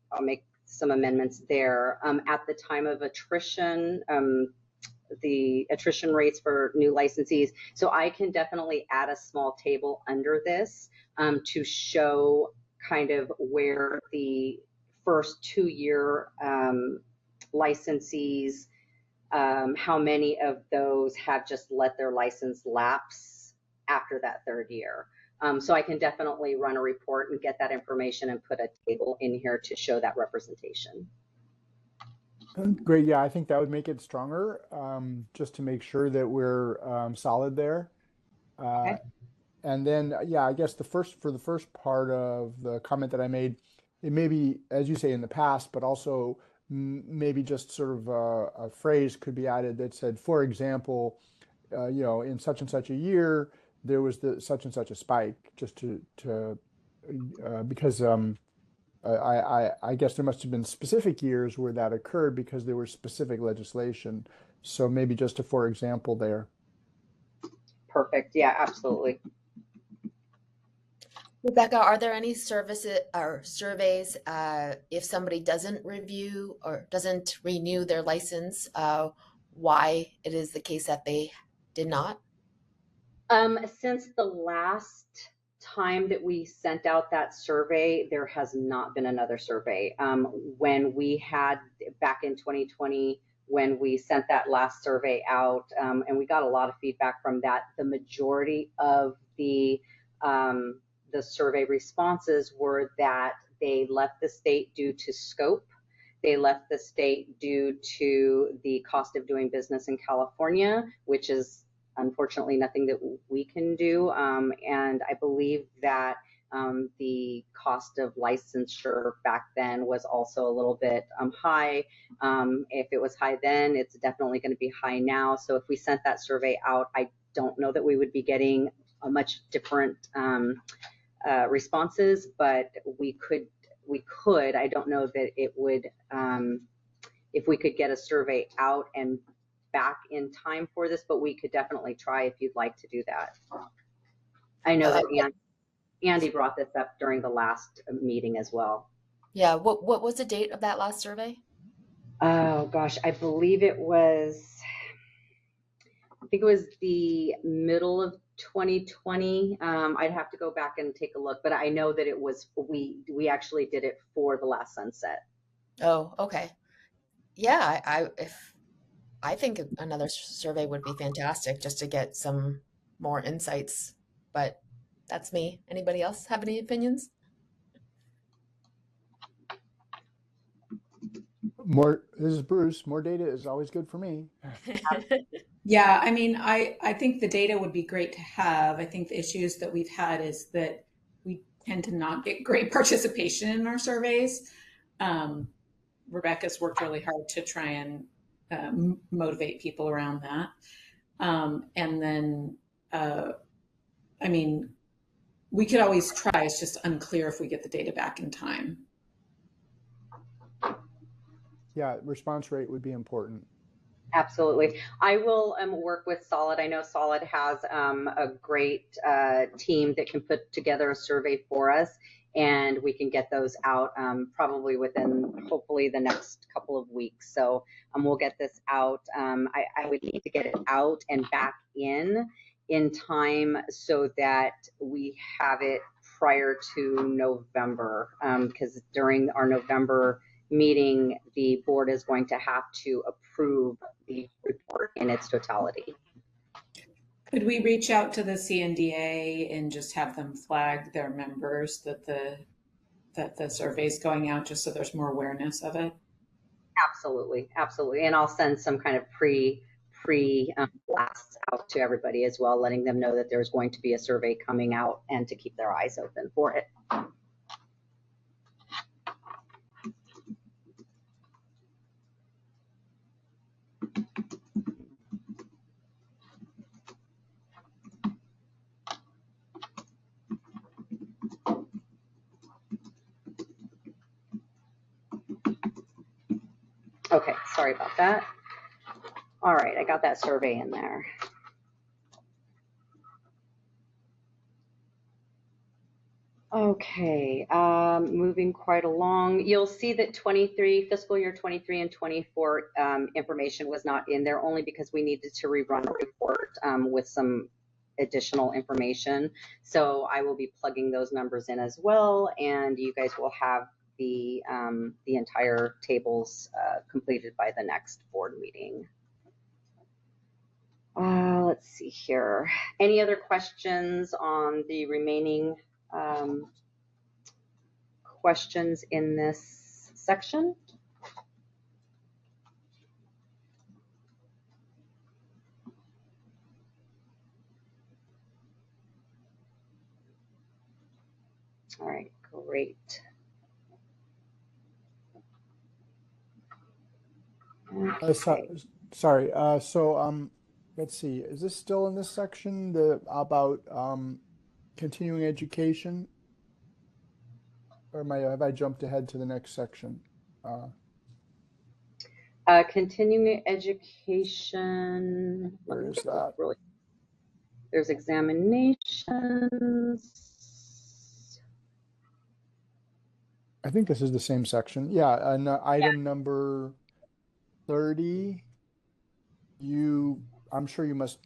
some amendments there. At the time of attrition, the attrition rates for new licensees. So I can definitely add a small table under this to show kind of where the first 2-year licensees, how many of those have just let their license lapse after that 3rd year. So I can definitely run a report and get that information and put a table in here to show that representation. Great. Yeah, I think that would make it stronger, just to make sure that we're solid there. Okay. And then, yeah, I guess for the first part of the comment that I made, it may be, as you say, in the past, but also maybe just sort of a phrase could be added that said, for example, in such and such a year, there was such and such a spike, just because I guess there must have been specific years where that occurred because there was specific legislation. So maybe just a for example there. Perfect. Yeah, absolutely. Rebecca, are there any services or surveys if somebody doesn't review or doesn't renew their license, why it is the case that they did not? Since the last time that we sent out that survey, there has not been another survey. When we had back in 2020, when we sent that last survey out, and we got a lot of feedback from that, the majority of the survey responses were that they left the state due to scope. They left the state due to the cost of doing business in California, which is unfortunately nothing that we can do. And I believe that the cost of licensure back then was also a little bit high. If it was high then, it's definitely going to be high now. So if we sent that survey out, I don't know that we would be getting a much different responses, but we could. I don't know that it would, if we could get a survey out and back in time for this, but we could definitely try if you'd like to do that. I know that Andy brought this up during the last meeting as well. Yeah, what was the date of that last survey? Oh gosh, I believe it was, I think it was the middle of 2020. I'd have to go back and take a look, but I know that it was, we actually did it for the last sunset. Oh, okay. Yeah, I think another survey would be fantastic just to get some more insights, but that's me. Anybody else have any opinions? This is Bruce. More data is always good for me. Yeah, I mean, I think the data would be great to have. I think the issues that we've had is that we tend to not get great participation in our surveys. Rebecca's worked really hard to try and motivate people around that. And then, I mean, we could always try. It's just unclear if we get the data back in time. Yeah, response rate would be important. Absolutely. I will work with Solid. I know Solid has a great team that can put together a survey for us, and we can get those out probably within hopefully the next couple of weeks. So we'll get this out. I would need to get it out and back in time so that we have it prior to November, because during our November meeting, the board is going to have to approve the report in its totality. Could we reach out to the CNDA and just have them flag their members that the survey is going out, just so there's more awareness of it? Absolutely, absolutely. And I'll send some kind of pre blasts out to everybody as well, letting them know that there's going to be a survey coming out and to keep their eyes open for it. Okay, sorry about that. All right, I got that survey in there. Okay, moving quite along. You'll see that fiscal year 23 and 24 information was not in there only because we needed to rerun a report with some additional information. So I will be plugging those numbers in as well, and you guys will have the entire tables completed by the next board meeting. Let's see here. Any other questions on the remaining questions in this section? All right, great. Okay. Sorry. Let's see. Is this still in this section about continuing education, or have I jumped ahead to the next section? Continuing education. Where is that? There's examinations. I think this is the same section. Yeah, and item number 30. I'm sure you must,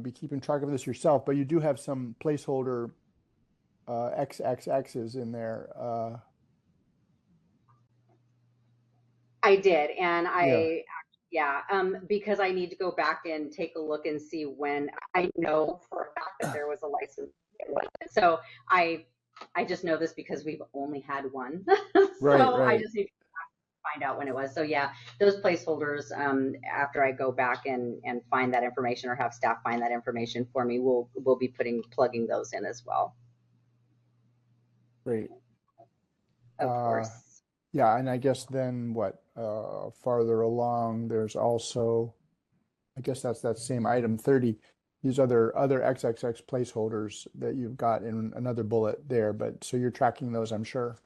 be keeping track of this yourself, but you do have some placeholder XXXs in there. I did, and because I need to go back and take a look and see when. I know for a fact that there was a license. So I just know this because we've only had one. So right. I just need to find out when it was. So yeah, those placeholders, after I go back and find that information or have staff find that information for me, we'll be plugging those in as well. Great. Of course. Yeah, and I guess then what, farther along, there's also, I guess that's that same item 30, these other XXX placeholders that you've got in another bullet there, but so you're tracking those, I'm sure.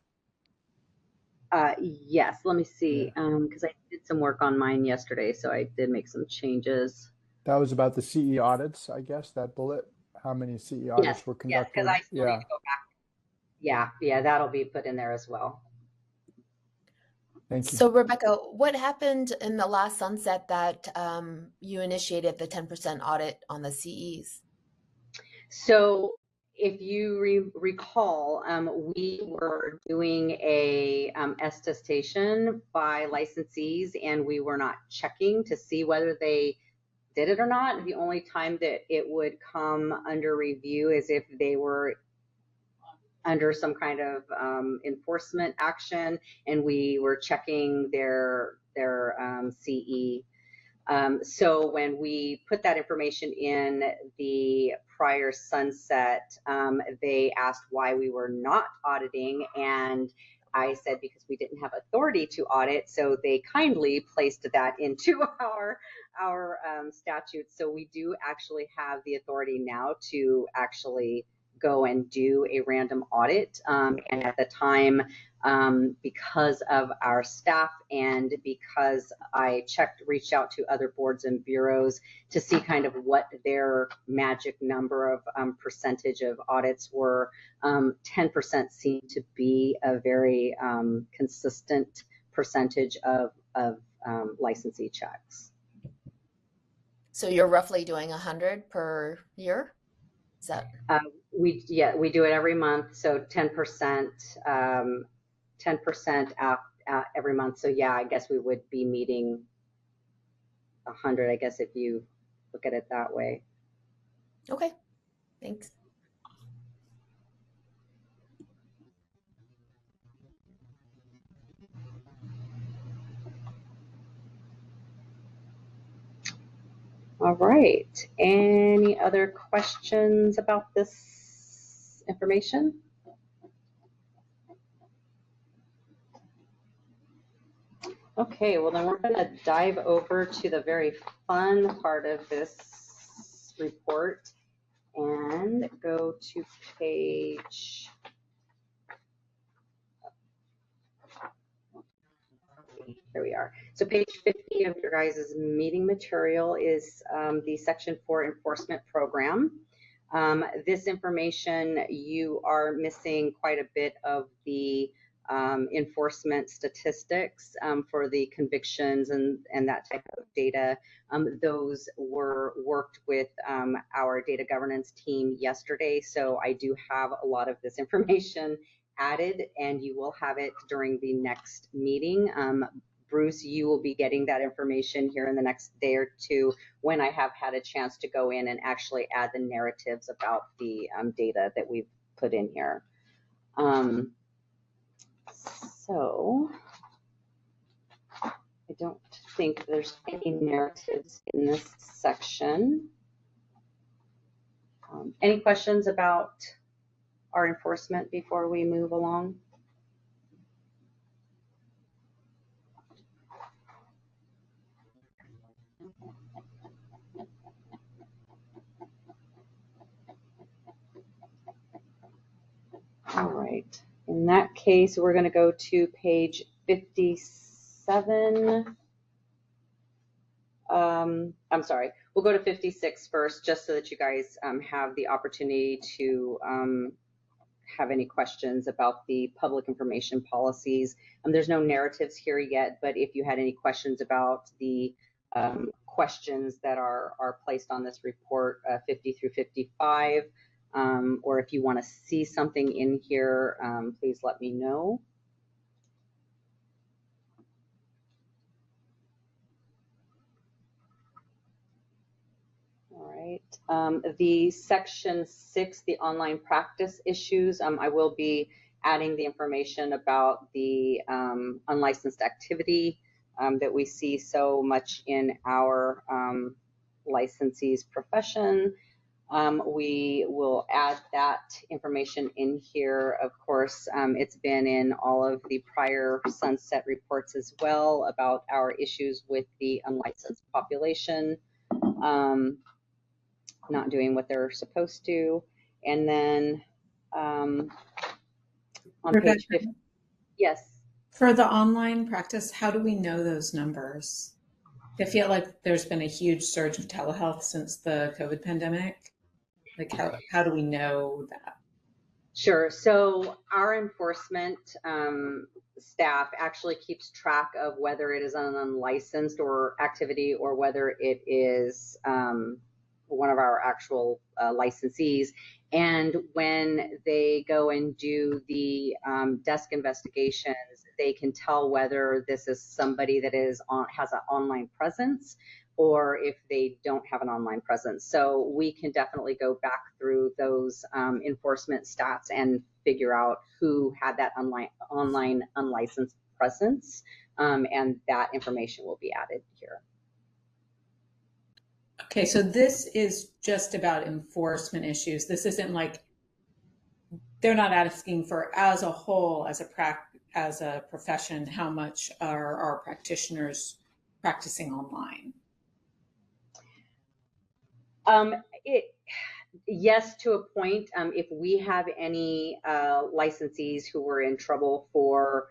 Yes, let me see, because I did some work on mine yesterday, so I did make some changes. That was about the CE audits, I guess, that bullet, how many CE audits were Yes, because conducted. I still need to go back. Yeah, that'll be put in there as well. Thank you. So Rebecca, what happened in the last sunset that you initiated the 10% audit on the CEs? So if you recall, we were doing a attestation by licensees, and we were not checking to see whether they did it or not. The only time that it would come under review is if they were under some kind of enforcement action, and we were checking their CE. So when we put that information in the prior sunset, they asked why we were not auditing, and I said because we didn't have authority to audit, so they kindly placed that into our statutes. So we do actually have the authority now to actually go and do a random audit. And at the time, because of our staff and because I reached out to other boards and bureaus to see kind of what their magic number of percentage of audits were, 10% seemed to be a very consistent percentage of licensee checks. So you're roughly doing 100 per year? Is that? We do it every month, so 10%, 10% every month. So yeah, I guess we would be meeting 100, I guess, if you look at it that way. Okay, thanks. All right, any other questions about this information? Okay, well then we're going to dive over to the very fun part of this report and go to page, here we are. So page 50 of your guys' meeting material is the Section 4 enforcement program. This information, you are missing quite a bit of the enforcement statistics for the convictions and that type of data. Those were worked with our data governance team yesterday, so I do have a lot of this information added, and you will have it during the next meeting. Bruce, you will be getting that information here in the next day or two when I have had a chance to go in and actually add the narratives about the data that we've put in here. So I don't think there's any narratives in this section. Any questions about our enforcement before we move along? All right. In that case, we're going to go to page 57. I'm sorry, we'll go to 56 first, just so that you guys have the opportunity to have any questions about the public information policies. There's no narratives here yet, but if you had any questions about the questions that are placed on this report, 50 through 55, or if you want to see something in here, please let me know. All right. The section 6, the online practice issues, I will be adding the information about the unlicensed activity that we see so much in our licensees profession. We will add that information in here. Of course, it's been in all of the prior sunset reports as well about our issues with the unlicensed population not doing what they're supposed to. And then on page 50, yes. For the online practice, how do we know those numbers? I feel like there's been a huge surge of telehealth since the COVID pandemic. Like, how do we know that? Sure. So our enforcement staff actually keeps track of whether it is an unlicensed or activity or whether it is one of our actual licensees. And when they go and do the desk investigations, they can tell whether this is somebody that is has an online presence or if they don't have an online presence. So we can definitely go back through those enforcement stats and figure out who had that online unlicensed presence, and that information will be added here. Okay, so this is just about enforcement issues. This isn't like, they're not asking for as a whole, as a profession, how much are our practitioners practicing online? Yes, to a point. If we have any licensees who were in trouble for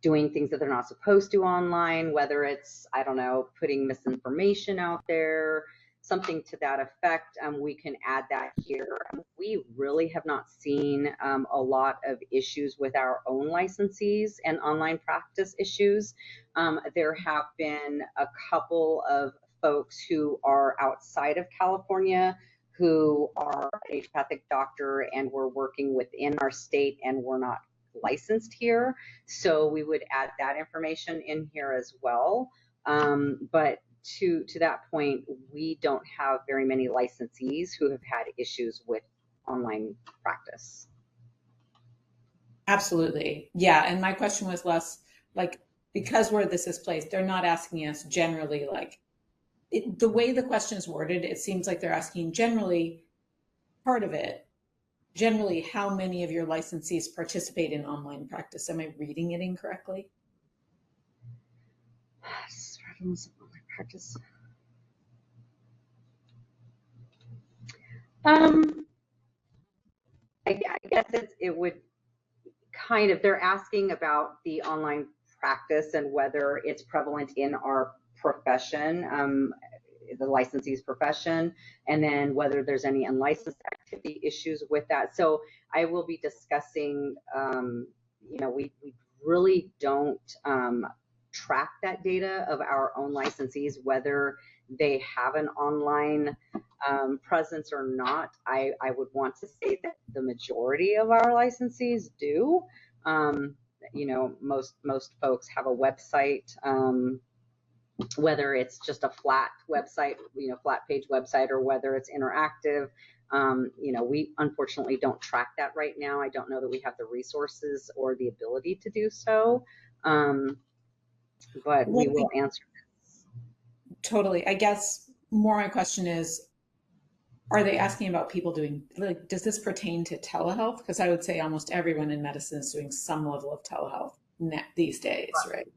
doing things that they're not supposed to online, whether it's, I don't know, putting misinformation out there, something to that effect, we can add that here. We really have not seen a lot of issues with our own licensees and online practice issues. There have been a couple of folks who are outside of California who are a naturopathic doctor and we're working within our state and we're not licensed here. So we would add that information in here as well. But to that point, we don't have very many licensees who have had issues with online practice. Absolutely. Yeah. And my question was less like, because where this is placed, they're not asking us generally, like the way the question is worded, it seems like they're asking generally part of it. Generally, how many of your licensees participate in online practice? Am I reading it incorrectly? Practice. I guess it would kind of, they're asking about the online practice and whether it's prevalent in our profession, the licensee's profession, and then whether there's any unlicensed activity issues with that. So I will be discussing, we really don't track that data of our own licensees, whether they have an online presence or not. I would want to say that the majority of our licensees do. Most folks have a website, whether it's just a flat website, flat page website, or whether it's interactive. We unfortunately don't track that right now. I don't know that we have the resources or the ability to do so, but we will answer this. Totally. I guess more my question is, are they asking about people doing, like, does this pertain to telehealth? Because I would say almost everyone in medicine is doing some level of telehealth these days, right?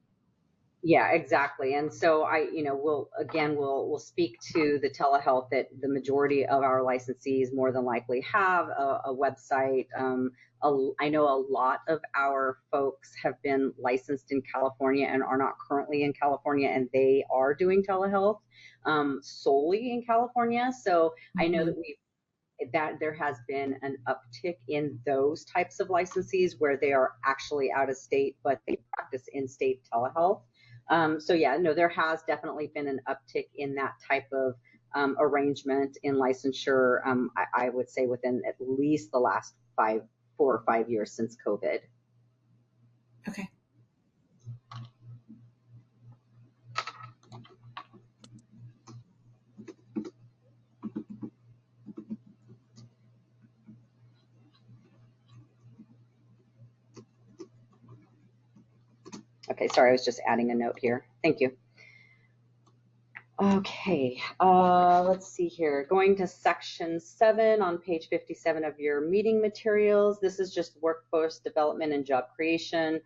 Yeah, exactly. And so we'll speak to the telehealth that the majority of our licensees more than likely have a website. I know a lot of our folks have been licensed in California and are not currently in California, and they are doing telehealth solely in California. So I know that there has been an uptick in those types of licensees where they are actually out of state, but they practice in-state telehealth. There has definitely been an uptick in that type of arrangement in licensure. I would say within at least the last 4 or 5 years since COVID. Okay. Okay, sorry, I was just adding a note here. Thank you. Okay, let's see here. Going to section 7 on page 57 of your meeting materials. This is just workforce development and job creation.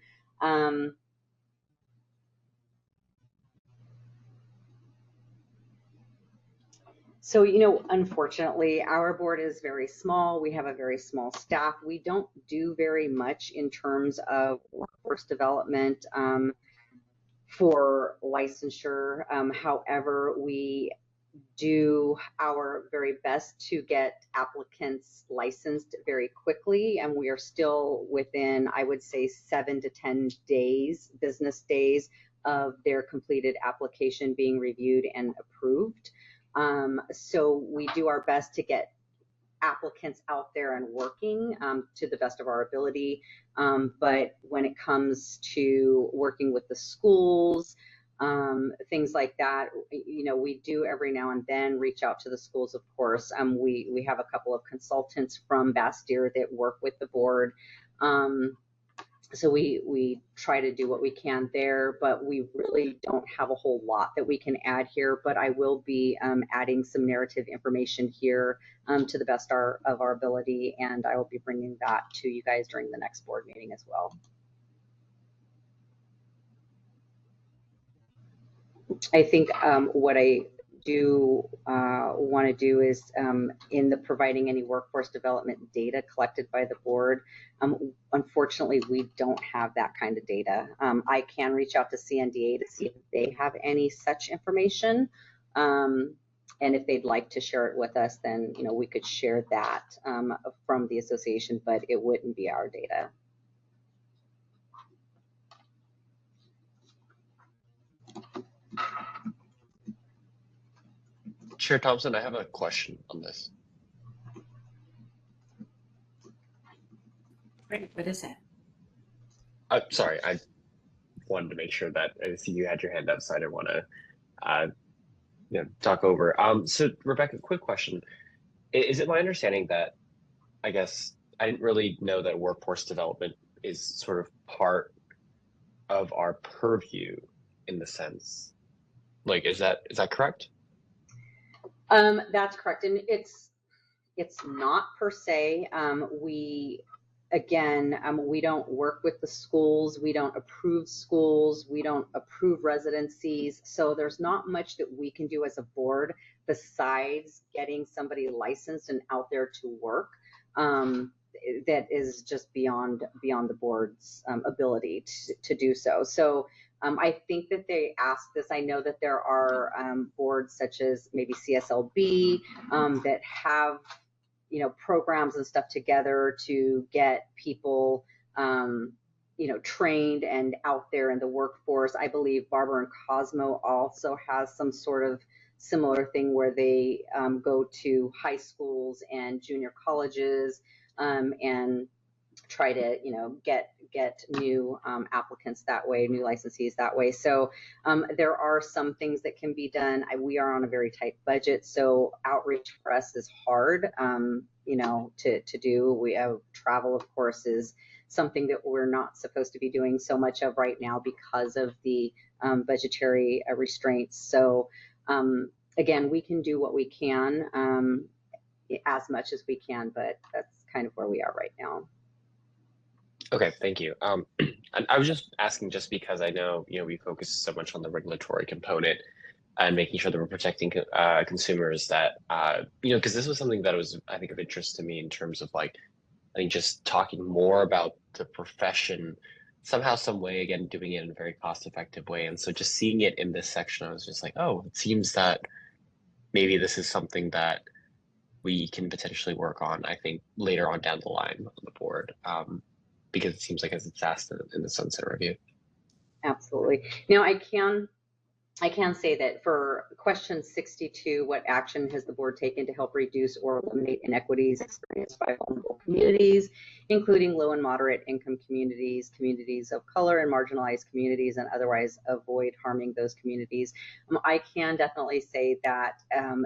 So, unfortunately, our board is very small. We have a very small staff. We don't do very much in terms of workforce development for licensure. However, we do our very best to get applicants licensed very quickly, and we are still within, I would say, 7 to 10 days, business days, of their completed application being reviewed and approved. So we do our best to get applicants out there and working to the best of our ability. But when it comes to working with the schools, things like that, we do every now and then reach out to the schools, of course. We have a couple of consultants from Bastyr that work with the board. So we try to do what we can there, but we really don't have a whole lot that we can add here. But I will be adding some narrative information here to the best of our ability, and I will be bringing that to you guys during the next board meeting as well. I think what I do want to do is in the providing any workforce development data collected by the board. Unfortunately, we don't have that kind of data. I can reach out to CNDA to see if they have any such information. And if they'd like to share it with us, then we could share that from the association, but it wouldn't be our data. Chair Thompson, I have a question on this. Great. What is it? Sorry, I wanted to make sure that I see you had your hand up, so I didn't want to talk over. So Rebecca, quick question. Is it my understanding that, I guess, I didn't really know that workforce development is sort of part of our purview in the sense, like, is that correct? That's correct, and it's not per se. We don't work with the schools. We don't approve schools. We don't approve residencies. So there's not much that we can do as a board besides getting somebody licensed and out there to work. That is just beyond the board's ability to do so. So I think that they asked this. I know that there are boards such as maybe CSLB that have programs and stuff together to get people trained and out there in the workforce. I believe Barber and Cosmo also has some sort of similar thing where they go to high schools and junior colleges and try to get new applicants that way, new licensees that way. So there are some things that can be done. We are on a very tight budget, so outreach for us is hard to do. We have travel, of course, is something that we're not supposed to be doing so much of right now because of the budgetary restraints. So again, we can do what we can as much as we can, but that's kind of where we are right now. Okay, thank you. I was just asking just because I know, we focus so much on the regulatory component and making sure that we're protecting consumers that, because this was something that was, I think, of interest to me in terms of I think just talking more about the profession somehow, some way, again, doing it in a very cost-effective way. And so just seeing it in this section, I was just like, oh, it seems that maybe this is something that we can potentially work on, I think, later on down the line on the board. Because it seems like as it's asked in the sunset review. Absolutely. Now I can say that for question 62, what action has the board taken to help reduce or eliminate inequities experienced by vulnerable communities, including low and moderate income communities, communities of color, and marginalized communities, and otherwise avoid harming those communities? I can definitely say that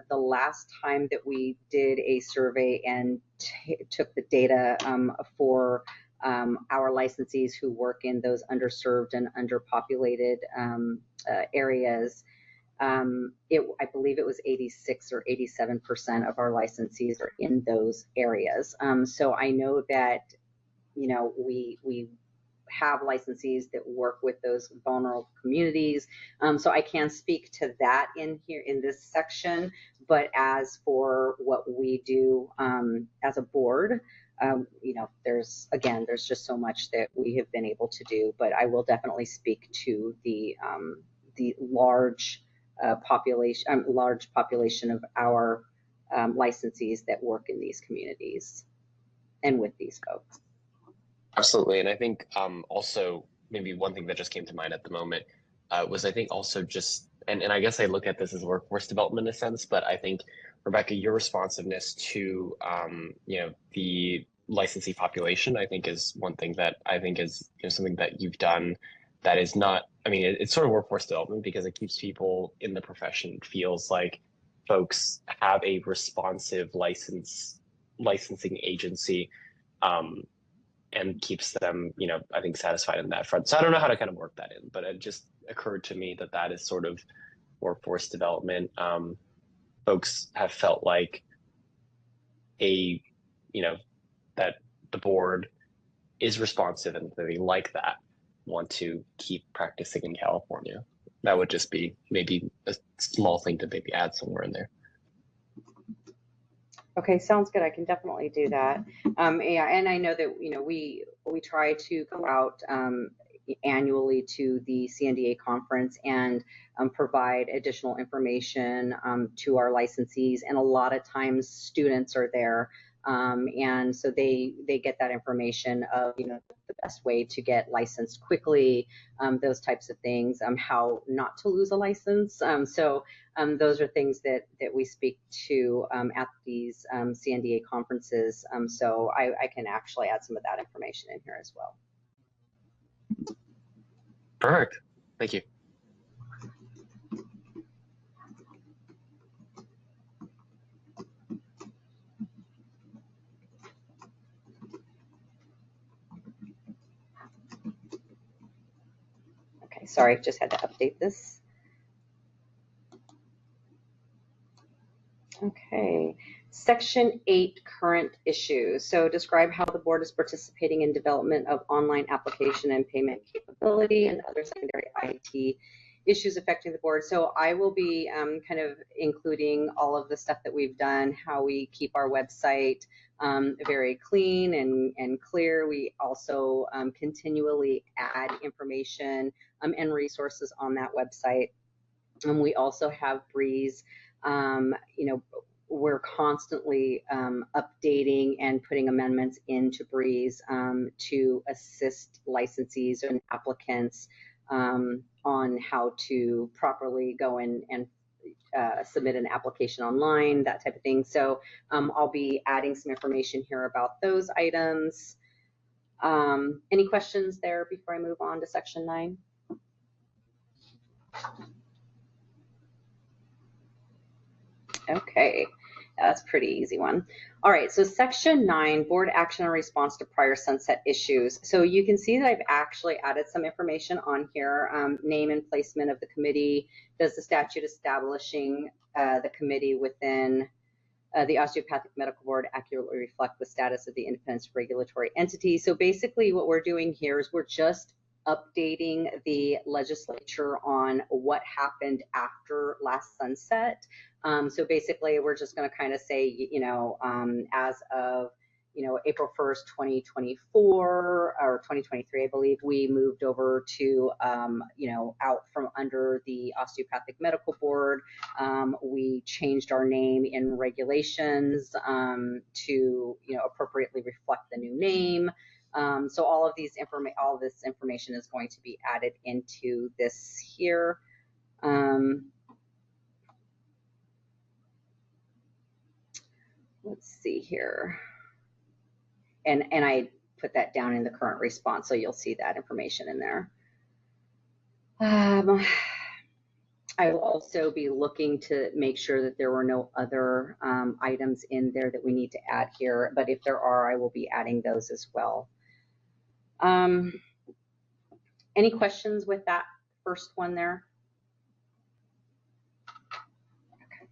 the last time that we did a survey and took the data for our licensees who work in those underserved and underpopulated areas. I believe it was 86 or 87% of our licensees are in those areas. So I know that, you know, we have licensees that work with those vulnerable communities. So I can speak to that in here in this section, but as for what we do as a board, you know, there's just so much that we have been able to do, but I will definitely speak to the large population of our licensees that work in these communities and with these folks. Absolutely. And I think also maybe one thing that just came to mind at the moment was I think also just, and I guess I look at this as workforce development in a sense, but I think, Rebecca, your responsiveness to, you know, the licensee population, I think is one thing that I think is, you know, something that you've done that is not, I mean, it's sort of workforce development because it keeps people in the profession, feels like folks have a responsive licensing agency. And keeps them, you know, I think satisfied in that front. So I don't know how to kind of work that in, but it just occurred to me that that is sort of workforce development. Folks have felt like you know, that the board is responsive and they like that, want to keep practicing in California. That would just be maybe a small thing to maybe add somewhere in there. Okay, sounds good. I can definitely do that. Yeah, and I know that, you know, we try to go out annually to the CNDA conference and provide additional information to our licensees, and a lot of times students are there, and so they get that information of, you know, the best way to get licensed quickly, those types of things, how not to lose a license. So those are things that we speak to at these CNDA conferences. So I can actually add some of that information in here as well. Perfect. Thank you. Okay, sorry, just had to update this. Okay, Section 8, current issues. So describe how the board is participating in development of online application and payment capability and other secondary IT issues affecting the board. So I will be kind of including all of the stuff that we've done, how we keep our website very clean and clear. We also continually add information and resources on that website. We also have Breeze. You know, we're constantly updating and putting amendments into Breeze to assist licensees and applicants on how to properly go in and submit an application online, that type of thing. So I'll be adding some information here about those items. Any questions there before I move on to Section 9? Okay, that's a pretty easy one. All right, so Section 9, board action in response to prior sunset issues. So you can see that I've actually added some information on here, name and placement of the committee. Does the statute establishing the committee within the Osteopathic Medical Board accurately reflect the status of the independent regulatory entity? So basically what we're doing here is we're just updating the legislature on what happened after last sunset. So basically, we're just going to kind of say, you know, as of, you know, April 1st, 2024 or 2023, I believe, we moved over to, you know, out from under the Osteopathic Medical Board. We changed our name in regulations to, you know, appropriately reflect the new name. So all this information is going to be added into this here. Let's see here. And I put that down in the current response, so you'll see that information in there. I will also be looking to make sure that there were no other items in there that we need to add here, but if there are, I will be adding those as well. Any questions with that first one there? Okay.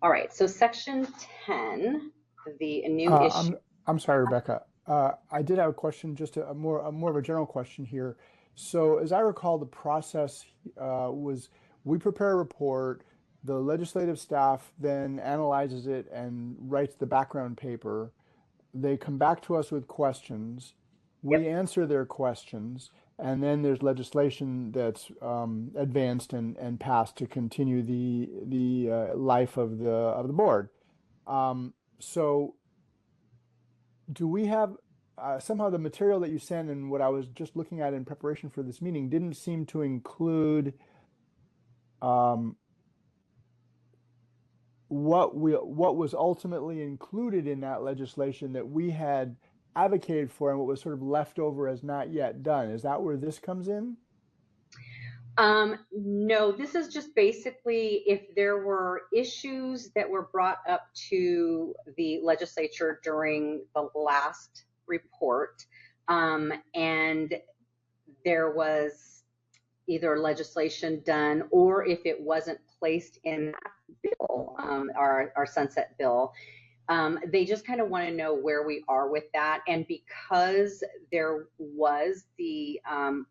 All right, so section 10, the new issue. I'm sorry, Rebecca. I did have a question, just a more of a general question here. So as I recall, the process was we prepare a report, the legislative staff then analyzes it and writes the background paper. They come back to us with questions. We Yep. answer their questions, and then there's legislation that's advanced and passed to continue the life of the board. So do we have somehow the material that you sent and what I was just looking at in preparation for this meeting didn't seem to include what was ultimately included in that legislation that we had advocated for and what was sort of left over as not yet done. Is that where this comes in? No, this is just basically if there were issues that were brought up to the legislature during the last report, and there was either legislation done or if it wasn't placed in that bill, our sunset bill, they just kind of want to know where we are with that. And because there was the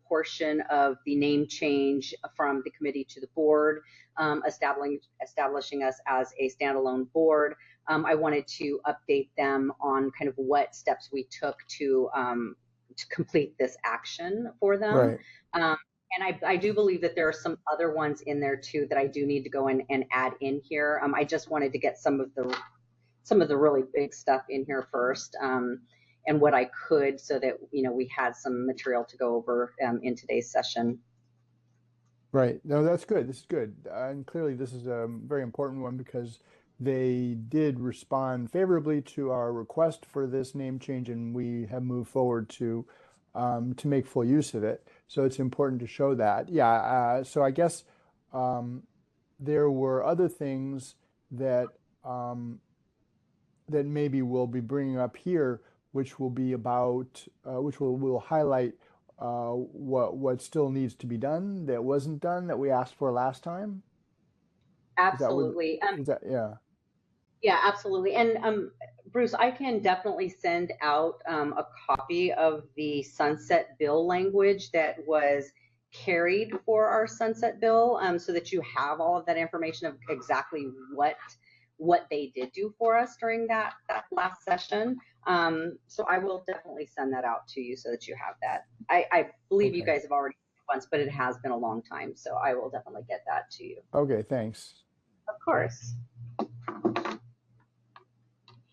portion of the name change from the committee to the board, establishing us as a standalone board, I wanted to update them on kind of what steps we took to complete this action for them. Right. And I do believe that there are some other ones in there too that I do need to go in and add in here. I just wanted to get some of the really big stuff in here first, and what I could, so that we had some material to go over in today's session. Right. No, that's good. This is good. And clearly this is a very important one because they did respond favorably to our request for this name change, and we have moved forward to make full use of it. So it's important to show that. Yeah. So I guess there were other things that that maybe we'll be bringing up here, which will be about, which will highlight what still needs to be done that wasn't done that we asked for last time. Absolutely. Is that yeah? Yeah, absolutely. And Bruce, I can definitely send out a copy of the sunset bill language that was carried for our sunset bill, so that you have all of that information of exactly what they did do for us during that last session. So I will definitely send that out to you so that you have that. I believe you guys have already once, but it has been a long time, so I will definitely get that to you. Okay, thanks. Of course.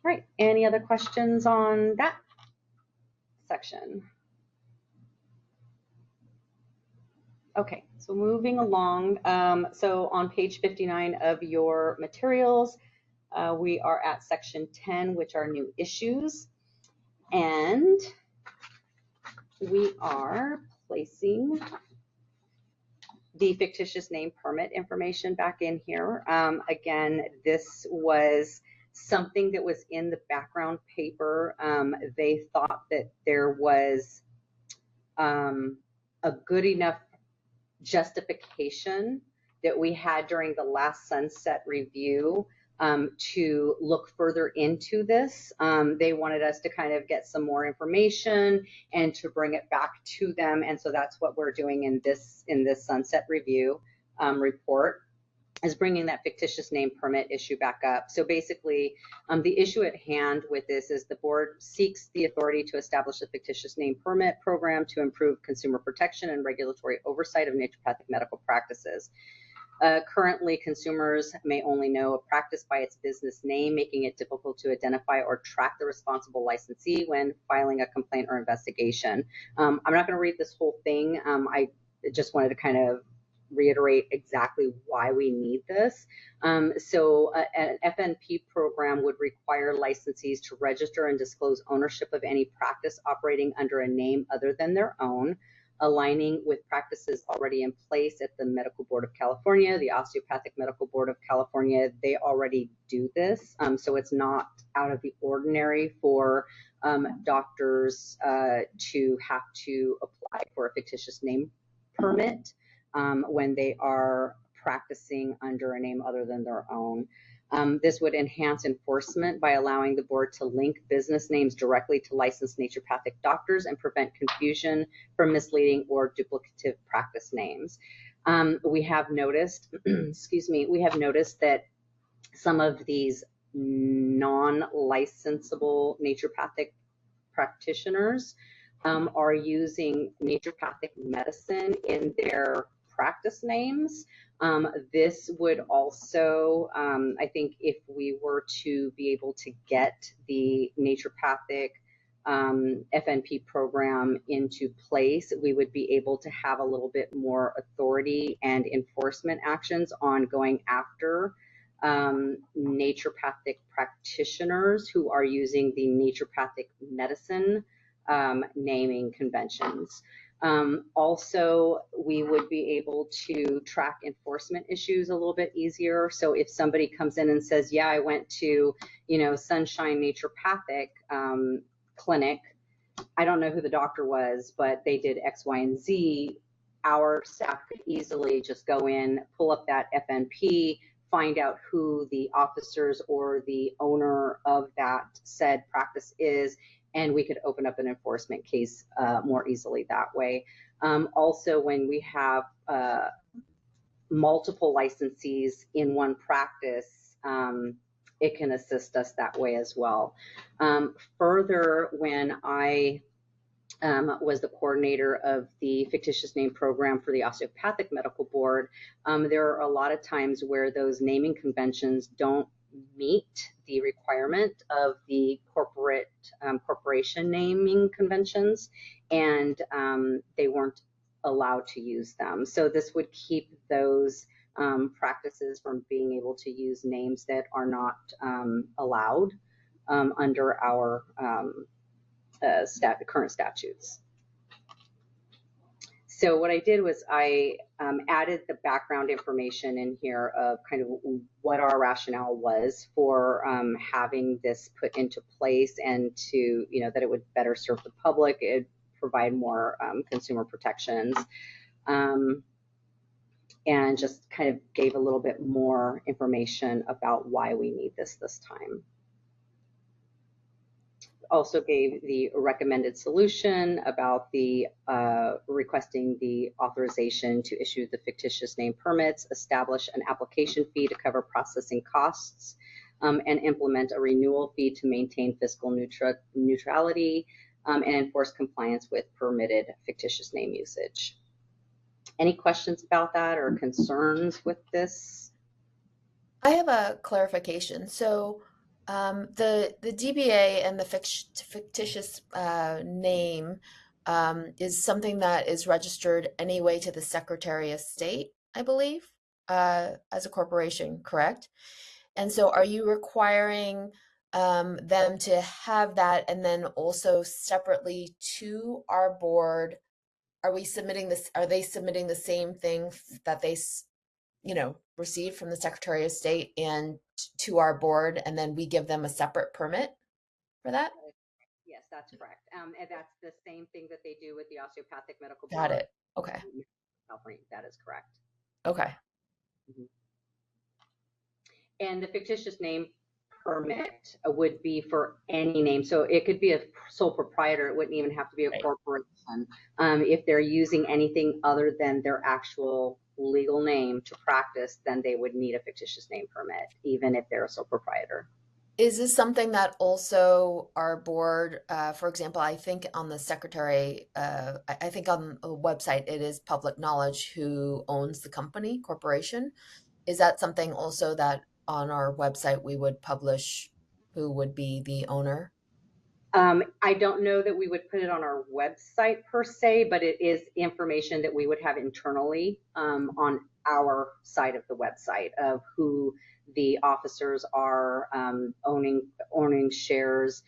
Right. Any other questions on that section? Okay, so moving along. So on page 59 of your materials, we are at section 10, which are new issues. And we are placing the fictitious name permit information back in here. Again, this was something that was in the background paper. They thought that there was a good enough justification that we had during the last sunset review to look further into this. They wanted us to kind of get some more information and to bring it back to them. And so that's what we're doing in this sunset review report, is bringing that fictitious name permit issue back up. So basically, the issue at hand with this is the board seeks the authority to establish a fictitious name permit program to improve consumer protection and regulatory oversight of naturopathic medical practices. Currently, consumers may only know a practice by its business name, making it difficult to identify or track the responsible licensee when filing a complaint or investigation. I'm not going to read this whole thing. I just wanted to kind of reiterate exactly why we need this. So an FNP program would require licensees to register and disclose ownership of any practice operating under a name other than their own. aligning with practices already in place at the Medical Board of California, the Osteopathic Medical Board of California. They already do this, so it's not out of the ordinary for doctors to have to apply for a fictitious name permit when they are practicing under a name other than their own. This would enhance enforcement by allowing the board to link business names directly to licensed naturopathic doctors and prevent confusion from misleading or duplicative practice names. We have noticed, excuse me, we have noticed that some of these non-licensable naturopathic practitioners are using naturopathic medicine in their practice names. This would also, I think if we were to be able to get the naturopathic FNP program into place, we would be able to have a little bit more authority and enforcement actions on going after naturopathic practitioners who are using the naturopathic medicine naming conventions. Also, we would be able to track enforcement issues a little bit easier. So if somebody comes in and says, yeah, I went to, Sunshine Naturopathic clinic, I don't know who the doctor was, but they did X, Y, and Z, our staff could easily just go in, pull up that FNP, find out who the officers or the owner of that said practice is, and we could open up an enforcement case more easily that way. Also, when we have multiple licensees in one practice, it can assist us that way as well. Further, when I was the coordinator of the fictitious name program for the Osteopathic Medical Board, there are a lot of times where those naming conventions don't meet the requirement of the corporation naming conventions, and they weren't allowed to use them. So this would keep those practices from being able to use names that are not allowed under our current statutes. So what I did was I added the background information in here of kind of what our rationale was for having this put into place, and to, that it would better serve the public, it provide more consumer protections, and just kind of gave a little bit more information about why we need this time. Also gave the recommended solution about the requesting the authorization to issue the fictitious name permits, establish an application fee to cover processing costs, and implement a renewal fee to maintain fiscal neutrality, and enforce compliance with permitted fictitious name usage. Any questions about that or concerns with this? I have a clarification. So the DBA and the fictitious name is something that is registered anyway to the Secretary of State, I believe, as a corporation, correct? And so are you requiring them to have that, and then also separately to our board? Are we submitting this? Are they submitting the same thing that they received from the Secretary of State and to our board, and then we give them a separate permit for that? Yes, that's correct. And that's the same thing that they do with the Osteopathic Medical Got Board. it. Okay. California. That is correct. Okay. And the fictitious name permit would be for any name. So it could be a sole proprietor. It wouldn't even have to be a corporation. If they're using anything other than their actual legal name to practice, then they would need a fictitious name permit, even if they're a sole proprietor. Is this something that also our board, for example, I think on the secretary, I think on the website, it is public knowledge who owns the company, corporation. Is that something also that on our website we would publish who would be the owner? I don't know that we would put it on our website per se, but it is information that we would have internally on our side of the website of who the officers are owning shares.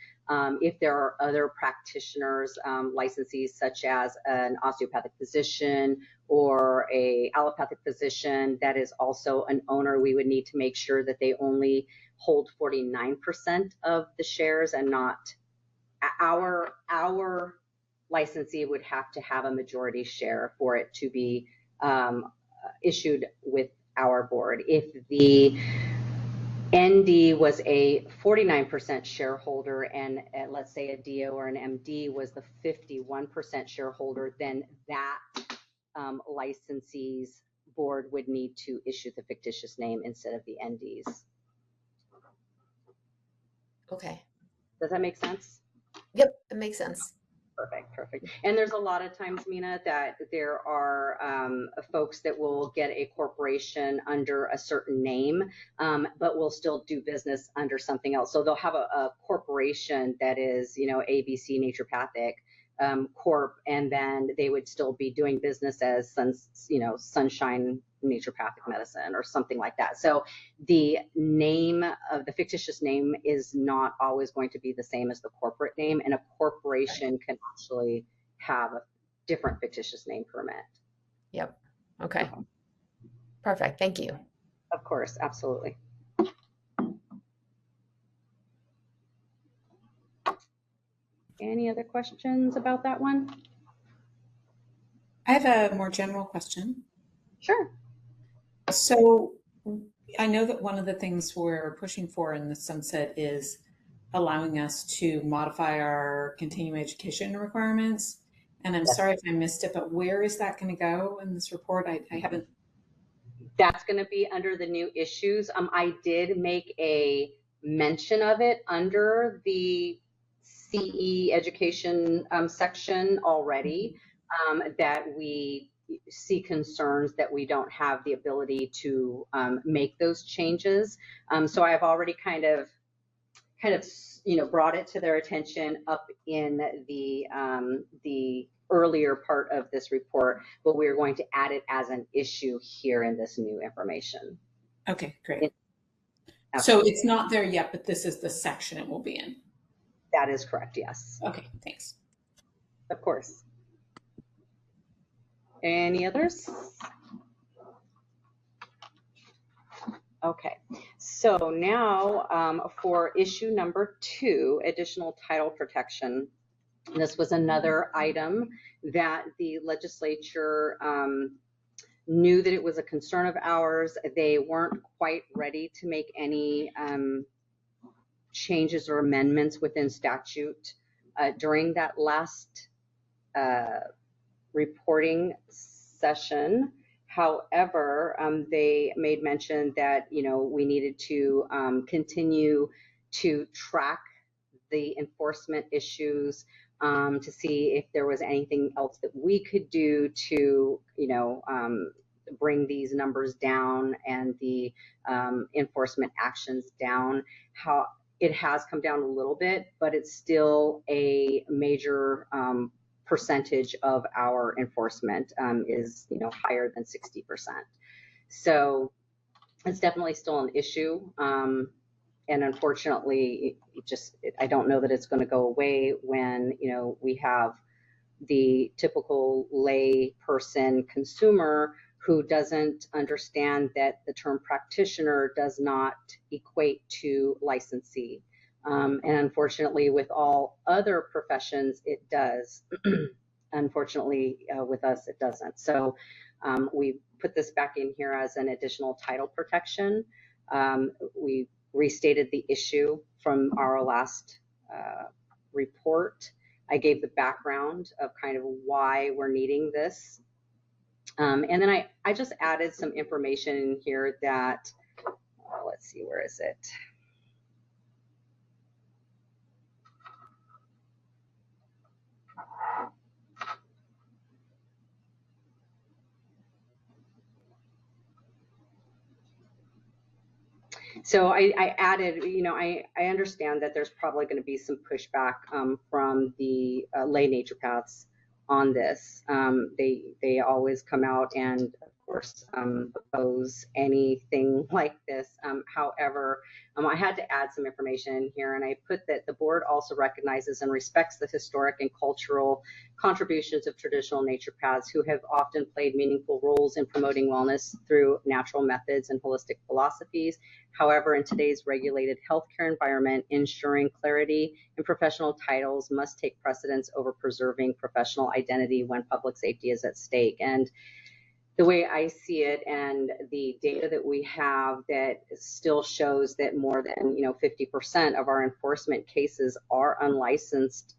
If there are other practitioners, licensees such as an osteopathic physician or a allopathic physician that is also an owner, we would need to make sure that they only hold 49% of the shares and not our licensee would have to have a majority share for it to be issued with our board. If the ND was a 49% shareholder and let's say a DO or an MD was the 51% shareholder, then that licensee's board would need to issue the fictitious name instead of the ND's. Okay. Does that make sense? Yep, it makes sense. Perfect. And there's a lot of times, Mina, that there are folks that will get a corporation under a certain name, but will still do business under something else. So they'll have a corporation that is, ABC Naturopathic Corp, and then they would still be doing business as Sunshine Naturopathic Medicine or something like that. So the name of the fictitious name is not always going to be the same as the corporate name, and a corporation can actually have a different fictitious name permit. Yep. Okay. Perfect. Thank you. Of course, absolutely. Any other questions about that one? I have a more general question. Sure. So I know that one of the things we're pushing for in the sunset is allowing us to modify our continuing education requirements. And I'm sorry if I missed it, but where is that going to go in this report? I haven't. That's going to be under the new issues. I did make a mention of it under the CE education section already, that we see concerns that we don't have the ability to make those changes. So I've already kind of brought it to their attention up in the earlier part of this report, but we're going to add it as an issue here in this new information. Okay, great. So it's not there yet, but this is the section it will be in. That is correct, yes. Okay, thanks. Of course. Any others? Okay, so now for issue number 2, additional title protection. This was another item that the legislature knew that it was a concern of ours. They weren't quite ready to make any changes or amendments within statute during that last reporting session. However, they made mention that we needed to continue to track the enforcement issues to see if there was anything else that we could do to bring these numbers down and the enforcement actions down. How it has come down a little bit, but it's still a major percentage of our enforcement is higher than 60%. So it's definitely still an issue, and unfortunately, I don't know that it's going to go away when we have the typical lay person consumer who doesn't understand that the term practitioner does not equate to licensee. And unfortunately, with all other professions, it does. Unfortunately, with us, it doesn't. So we put this back in here as an additional title protection. We restated the issue from our last report. I gave the background of kind of why we're needing this. And then I just added some information in here that, let's see, where is it? So I added, I understand that there's probably going to be some pushback from the lay naturopaths on this. They always come out and, of course, oppose anything like this. However, I had to add some information here, and I put that the board also recognizes and respects the historic and cultural contributions of traditional naturopaths who have often played meaningful roles in promoting wellness through natural methods and holistic philosophies. However, in today's regulated healthcare environment, ensuring clarity in professional titles must take precedence over preserving professional identity when public safety is at stake. And the way I see it, and the data that we have, that still shows that more than 50% of our enforcement cases are unlicensed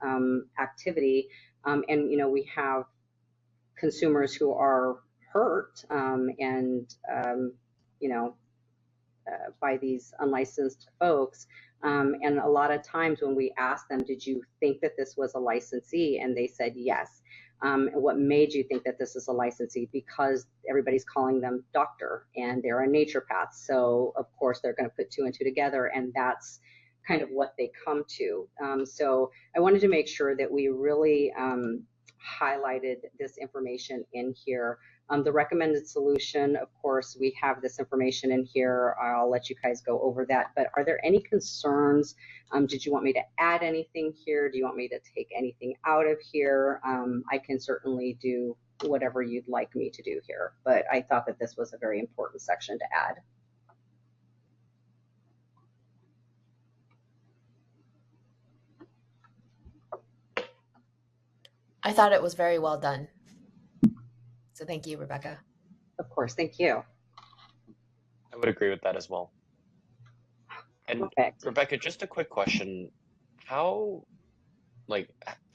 activity, and we have consumers who are hurt by these unlicensed folks. And a lot of times when we ask them, did you think that this was a licensee? And they said yes. What made you think that this is a licensee? Because everybody's calling them doctor and they're a naturopath. So of course they're going to put two and two together, and that's kind of what they come to. So I wanted to make sure that we really highlighted this information in here. The recommended solution, of course, we have this information in here. I'll let you guys go over that. But are there any concerns? Did you want me to add anything here? Do you want me to take anything out of here? I can certainly do whatever you'd like me to do here. But I thought that this was a very important section to add. I thought it was very well done. So thank you, Rebecca. Of course, thank you. I would agree with that as well. And Perfect. Rebecca, just a quick question. How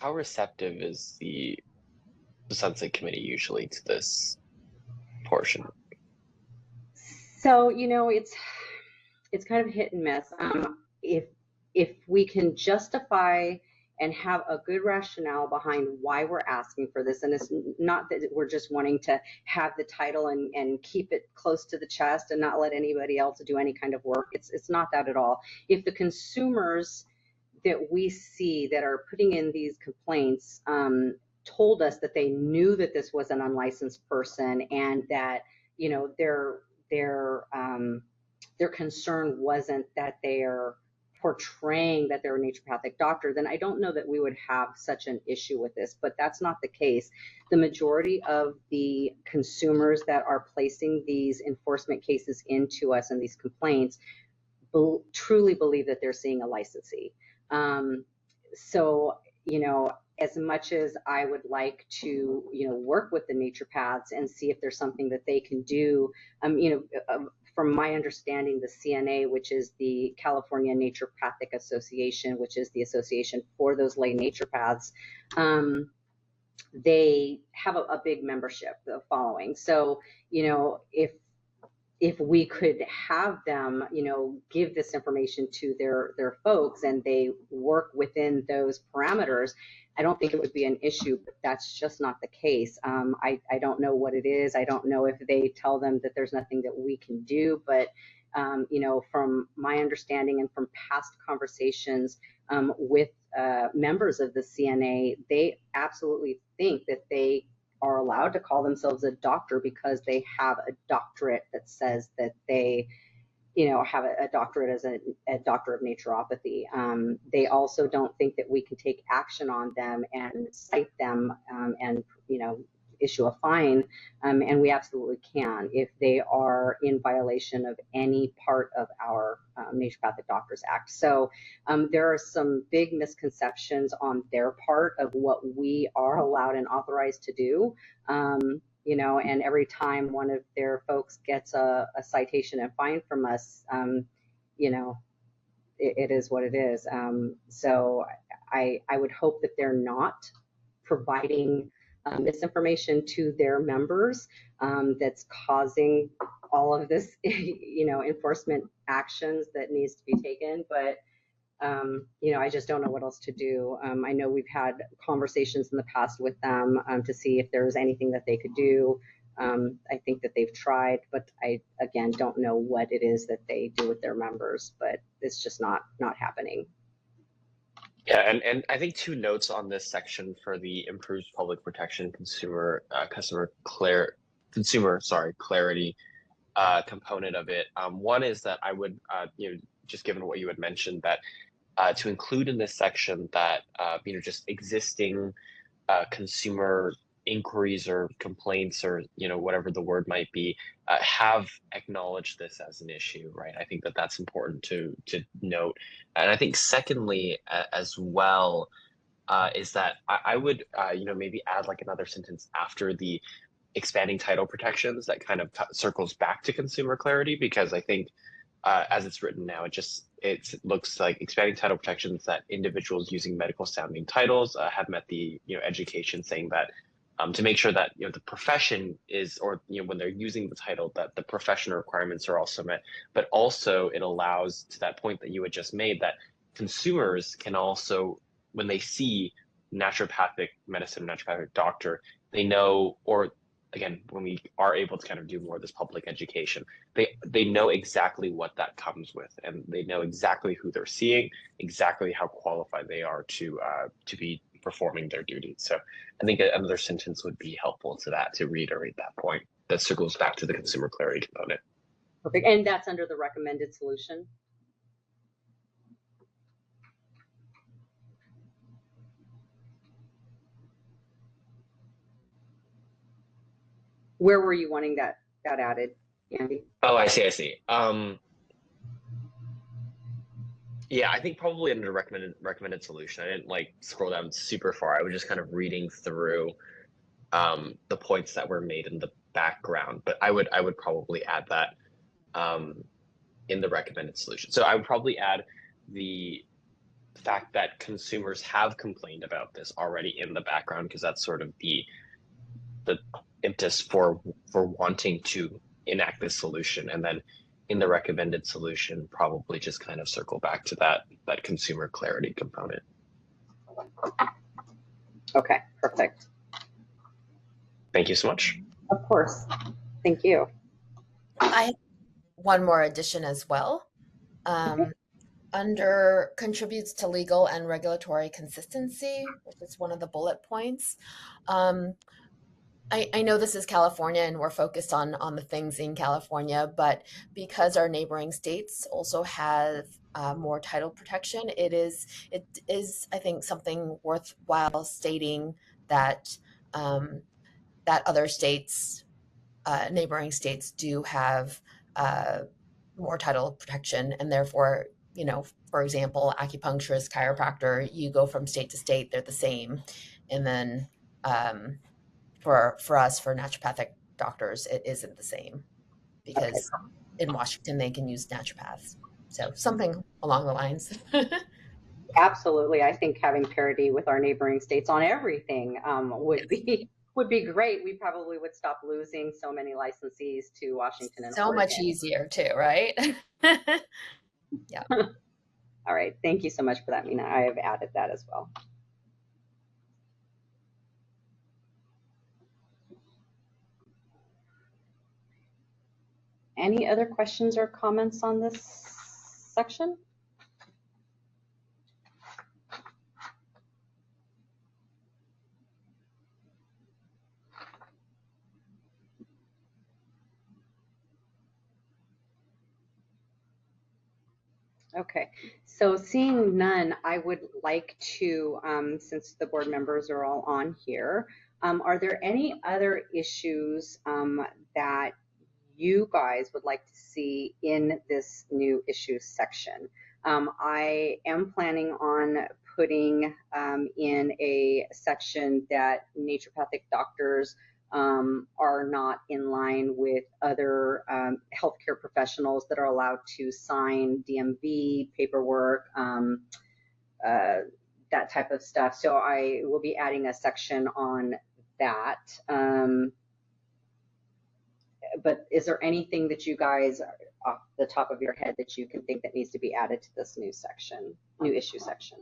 receptive is the Sunset Committee usually to this portion? So, it's kind of hit and miss. If we can justify and have a good rationale behind why we're asking for this, and it's not that we're just wanting to have the title and keep it close to the chest and not let anybody else do any kind of work. It's not that at all. If the consumers that we see that are putting in these complaints told us that they knew that this was an unlicensed person, and that their concern wasn't that they're portraying that they're a naturopathic doctor, then I don't know that we would have such an issue with this, but that's not the case. The majority of the consumers that are placing these enforcement cases into us and these complaints truly believe that they're seeing a licensee. So, as much as I would like to, work with the naturopaths and see if there's something that they can do, from my understanding, the CNA, which is the California Naturopathic Association, which is the association for those lay naturopaths, they have a big membership following. So, if we could have them, give this information to their folks and they work within those parameters, I don't think it would be an issue, but that's just not the case. I don't know what it is. I don't know if they tell them that there's nothing that we can do, but from my understanding and from past conversations with members of the CNA, they absolutely think that they are allowed to call themselves a doctor because they have a doctorate that says that they have a doctorate as a doctor of naturopathy. They also don't think that we can take action on them and cite them and issue a fine, and we absolutely can if they are in violation of any part of our Naturopathic Doctors Act. So there are some big misconceptions on their part of what we are allowed and authorized to do. And every time one of their folks gets a citation and fine from us, it is what it is. So I would hope that they're not providing misinformation to their members that's causing all of this, enforcement actions that needs to be taken. But I just don't know what else to do. I know we've had conversations in the past with them to see if there's anything that they could do. I think that they've tried, but I, again, don't know what it is that they do with their members, but it's just not happening. Yeah, and I think two notes on this section for the improved public protection customer consumer, clarity component of it. One is that I would, just given what you had mentioned, that to include in this section that, just existing consumer inquiries or complaints or, whatever the word might be, have acknowledged this as an issue, right? I think that that's important to note. And I think secondly, as well, is that I would, maybe add like another sentence after the expanding title protections that kind of circles back to consumer clarity, because I think as it's written now, it looks like expanding title protections that individuals using medical sounding titles have met the education, saying that to make sure that the profession is, or when they're using the title, that the profession requirements are also met. But also it allows, to that point that you had just made, that consumers can also, when they see naturopathic medicine, naturopathic doctor, they know, or again, when we are able to kind of do more of this public education, they know exactly what that comes with, and they know exactly who they're seeing, exactly how qualified they are to be performing their duties. So I think another sentence would be helpful to that, to reiterate that point. That circles back to the consumer clarity component. Perfect. And that's under the recommended solution. Where were you wanting that added, Andy? Oh, I see. Yeah, I think probably under recommended solution. I didn't like scroll down super far. I was just kind of reading through the points that were made in the background, but I would probably add that in the recommended solution. So I would probably add the fact that consumers have complained about this already in the background, because that's sort of the impetus for wanting to enact this solution. And then in the recommended solution, probably just kind of circle back to that consumer clarity component. Okay, perfect. Thank you so much. Of course. Thank you. I have one more addition as well. Under contributes to legal and regulatory consistency, which is one of the bullet points. I know this is California and we're focused on the things in California, but because our neighboring states also have more title protection, it is I think something worthwhile stating that that other states, neighboring states, do have more title protection, and therefore, for example, acupuncturist, chiropractor, you go from state to state, they're the same, and then for us, for naturopathic doctors, it isn't the same, because in Washington they can use naturopaths. So something along the lines. Absolutely. I think having parity with our neighboring states on everything would be great. We probably would stop losing so many licensees to Washington and so Oregon. Much easier too, right? Yeah. All right. Thank you so much for that, Mina. I have added that as well. Any other questions or comments on this section? Okay, so seeing none, I would like to, since the board members are all on here, are there any other issues that you guys would like to see in this new issues section? I am planning on putting in a section that naturopathic doctors are not in line with other healthcare professionals that are allowed to sign DMV paperwork, that type of stuff. So I will be adding a section on that. But is there anything that you guys, off the top of your head, that you can think that needs to be added to this new section, new issue section?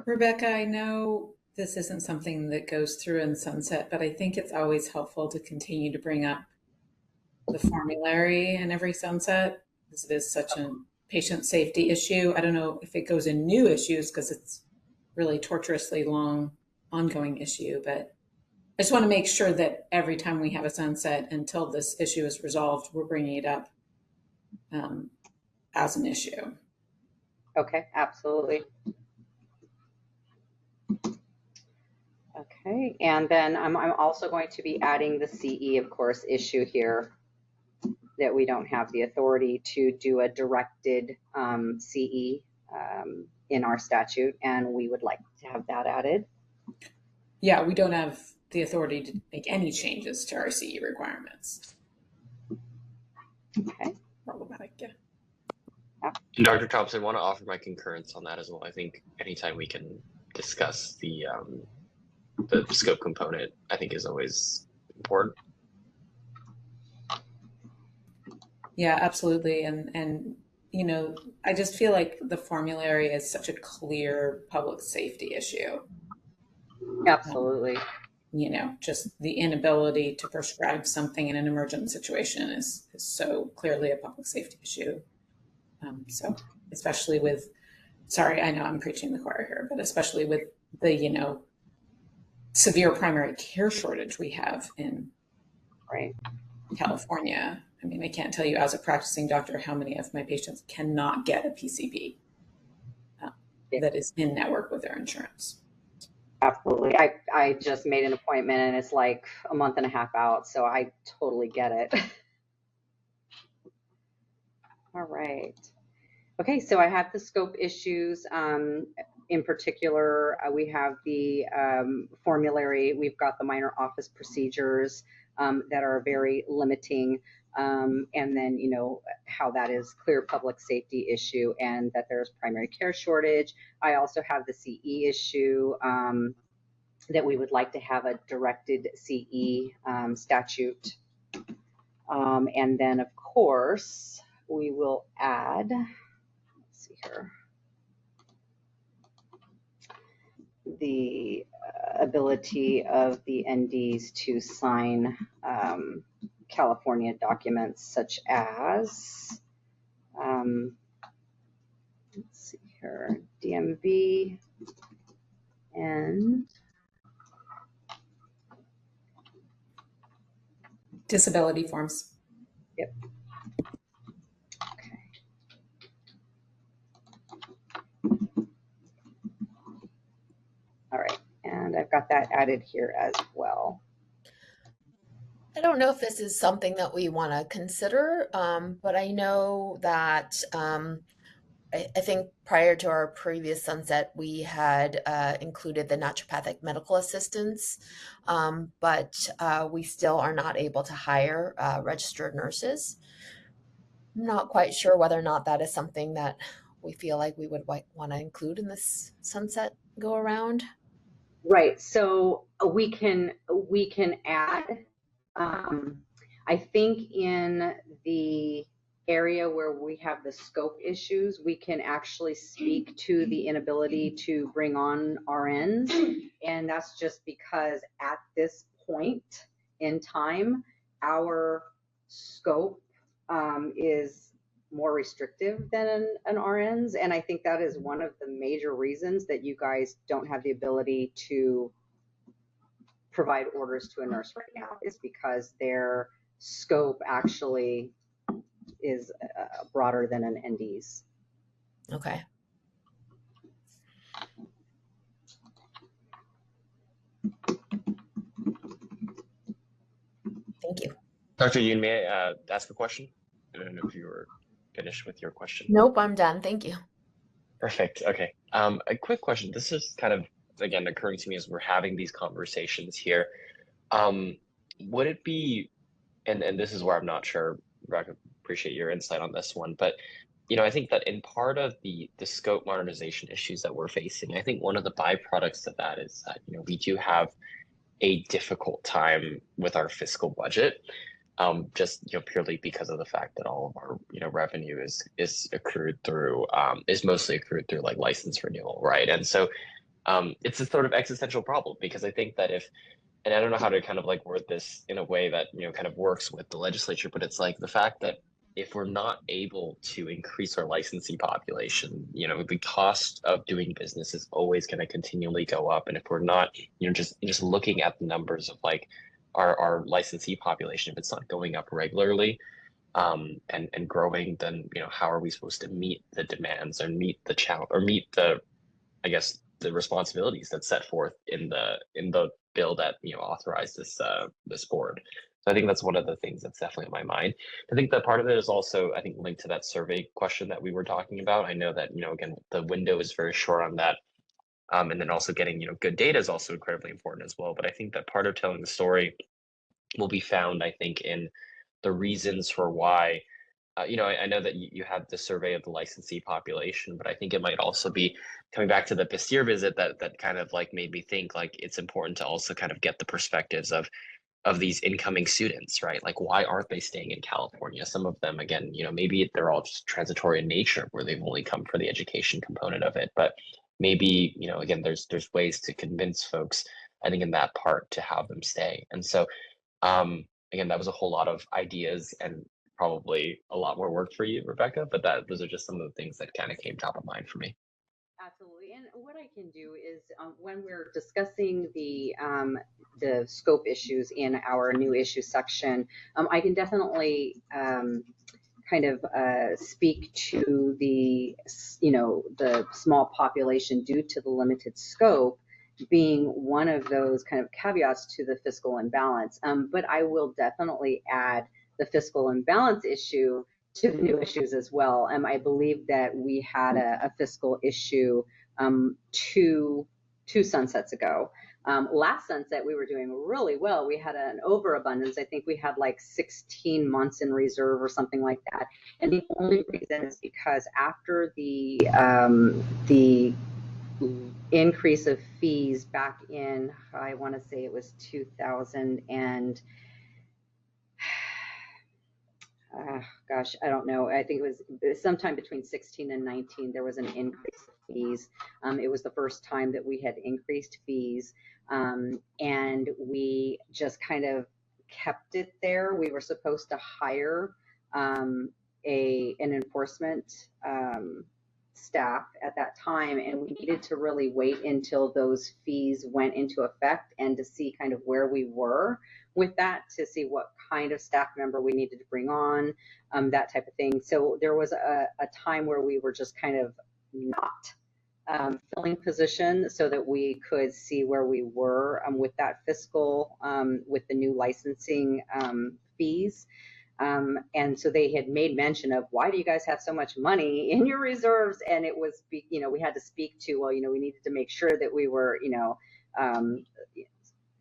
Rebecca, I know this isn't something that goes through in sunset, but I think it's always helpful to continue to bring up the formulary in every sunset, because it is such a patient safety issue. I don't know if it goes in new issues because it's really torturously long ongoing issue, but I just want to make sure that every time we have a sunset until this issue is resolved, we're bringing it up as an issue. Okay, absolutely. Okay, and then I'm also going to be adding the CE, of course, issue here, that we don't have the authority to do a directed CE in our statute, and we would like to have that added. Yeah, we don't have the authority to make any changes to our CE requirements. Okay. Problematic, yeah. And Dr. Thompson, I want to offer my concurrence on that as well. I think anytime we can discuss the scope component, I think is always important. Yeah, absolutely. And you know, I just feel like the formulary is such a clear public safety issue. Absolutely. You know, just the inability to prescribe something in an emergent situation is so clearly a public safety issue. So especially with, sorry, I know I'm preaching the choir here, but especially with the, you know, severe primary care shortage we have in California. I mean, I can't tell you as a practicing doctor how many of my patients cannot get a PCP that is in network with their insurance. Absolutely. I just made an appointment and it's like a month and a half out, so I totally get it. All right. Okay, so I have the scope issues. In particular, we have the formulary. We've got the minor office procedures that are very limiting. And then, you know, how that is clear public safety issue and that there's primary care shortage. I also have the CE issue that we would like to have a directed CE statute. And then, of course, we will add, let's see here, the ability of the NDs to sign California documents such as, let's see here, DMV and disability forms. Yep. All right, and I've got that added here as well. I don't know if this is something that we want to consider, but I know that I think prior to our previous sunset, we had included the naturopathic medical assistants, but we still are not able to hire registered nurses. I'm not quite sure whether or not that is something that we feel like we would want to include in this sunset go around. Right. So we can add. I think in the area where we have the scope issues, we can actually speak to the inability to bring on RNs, and that's just because at this point in time, our scope is more restrictive than an RN's, and I think that is one of the major reasons that you guys don't have the ability to provide orders to a nurse right now, is because their scope actually is broader than an ND's. Okay. Thank you. Dr. Yoon, may I ask a question? I don't know if you were finished with your question. Nope, I'm done. Thank you. Perfect. Okay. A quick question. This is kind of, again, occurring to me as we're having these conversations here. Would it be, and this is where I'm not sure, I appreciate your insight on this one, but you know, I think that in part of the scope modernization issues that we're facing, I think one of the byproducts of that is that, you know, we do have a difficult time with our fiscal budget. Just, you know, purely because of the fact that all of our, you know, revenue is accrued through is mostly accrued through like license renewal, right? And so it's a sort of existential problem, because I think that if, and I don't know how to kind of like word this in a way that, you know, kind of works with the legislature, but it's like the fact that if we're not able to increase our licensee population, the cost of doing business is always going to continually go up. And if we're not, just looking at the numbers of like our licensee population, if it's not going up regularly, and growing, then how are we supposed to meet the demands and meet the challenge or meet the, I guess, the responsibilities that's set forth in the bill that authorized this board. So I think that's one of the things that's definitely on my mind. I think that part of it is also, I think, linked to that survey question that we were talking about. I know that again, the window is very short on that. And then also getting good data is also incredibly important as well. But I think that part of telling the story will be found, I think, in the reasons for why. I know that you had the survey of the licensee population, but I think it might also be coming back to the Pasteur visit that kind of like made me think like it's important to also kind of get the perspectives of these incoming students, right? Like, why aren't they staying in California? Some of them, again, maybe they're all just transitory in nature, where they've only come for the education component of it. But maybe, again, there's ways to convince folks, I think, in that part to have them stay. And so, again, that was a whole lot of ideas and probably a lot more work for you, Rebecca. But those are just some of the things that kind of came top of mind for me. Absolutely. And what I can do is when we're discussing the scope issues in our new issue section, I can definitely kind of speak to the small population due to the limited scope being one of those kind of caveats to the fiscal imbalance. But I will definitely add the fiscal imbalance issue to the new issues as well. I believe that we had a fiscal issue two sunsets ago. Last sunset, we were doing really well. We had an overabundance. I think we had like 16 months in reserve or something like that. And the only reason is because after the increase of fees back in, I want to say it was 2000 and gosh, I don't know. I think it was sometime between 16 and 19, there was an increase of fees. It was the first time that we had increased fees. And we just kind of kept it there. We were supposed to hire an enforcement staff at that time, and we needed to really wait until those fees went into effect and to see kind of where we were with that, to see what kind of staff member we needed to bring on, that type of thing. So there was a time where we were just kind of not filling position so that we could see where we were with that fiscal, with the new licensing fees. And so they had made mention of, why do you guys have so much money in your reserves? And it was, we had to speak to, well, we needed to make sure that we were,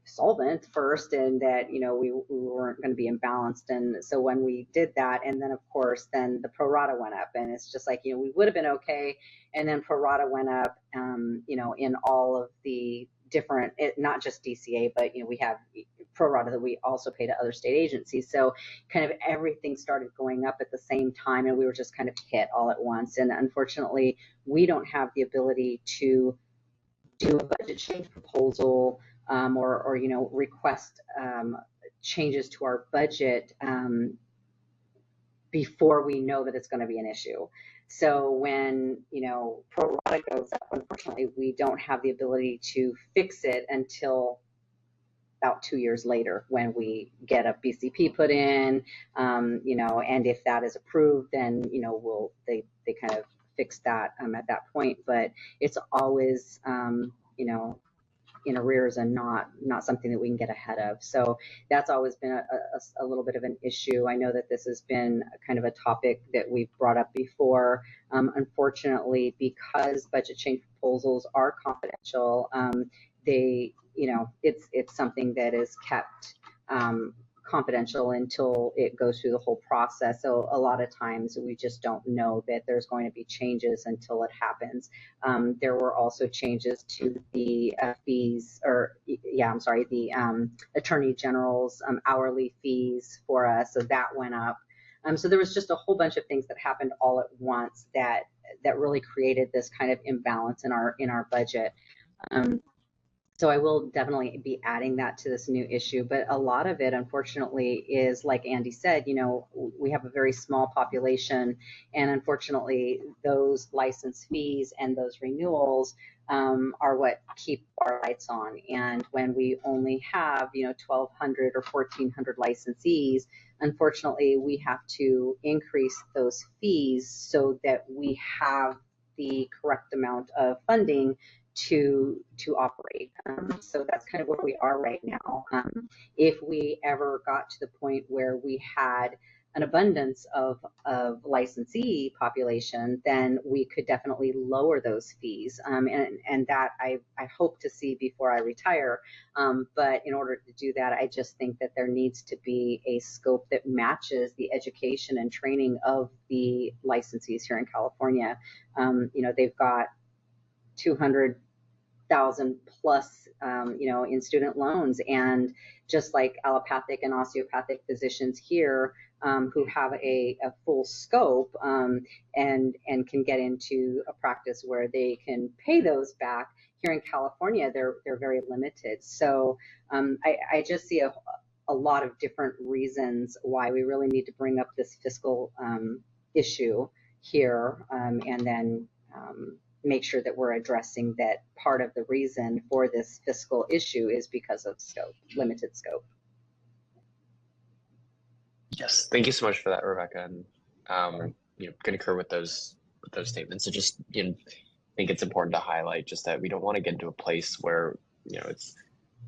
solvent first, and that we weren't going to be imbalanced. And so when we did that, and then of course then the pro rata went up, and it's just like we would have been okay, and then pro rata went up in all of the different, not just DCA, but we have pro rata that we also pay to other state agencies. So kind of everything started going up at the same time, and we were just kind of hit all at once. And unfortunately, we don't have the ability to do a budget change proposal or request changes to our budget before we know that it's going to be an issue. So when pro rata goes up, unfortunately, we don't have the ability to fix it until about 2 years later, when we get a BCP put in, and if that is approved, then they kind of fix that at that point. But it's always in arrears and not something that we can get ahead of. So that's always been a little bit of an issue. I know that this has been kind of a topic that we've brought up before. Unfortunately, because budget change proposals are confidential, it's something that is kept confidential until it goes through the whole process. So a lot of times we just don't know that there's going to be changes until it happens. There were also changes to the fees, the Attorney General's hourly fees for us. So that went up. So there was just a whole bunch of things that happened all at once that really created this kind of imbalance in our budget. So I will definitely be adding that to this new issue. But a lot of it, unfortunately, is like Andy said, we have a very small population. And unfortunately, those license fees and those renewals are what keep our lights on. And when we only have, 1,200 or 1,400 licensees, unfortunately, we have to increase those fees so that we have the correct amount of funding to operate. So that's kind of where we are right now. If we ever got to the point where we had an abundance of licensee population, then we could definitely lower those fees. And that I hope to see before I retire. But in order to do that, I just think that there needs to be a scope that matches the education and training of the licensees here in California. They've got 200,000 plus, in student loans, and just like allopathic and osteopathic physicians here who have a full scope and can get into a practice where they can pay those back. Here in California, they're very limited. So I just see a lot of different reasons why we really need to bring up this fiscal issue here, and then make sure that we're addressing that part of the reason for this fiscal issue is because of scope, limited scope. Yes, thank you so much for that, Rebecca. And concur with those statements. I just think it's important to highlight just that we don't want to get into a place where it's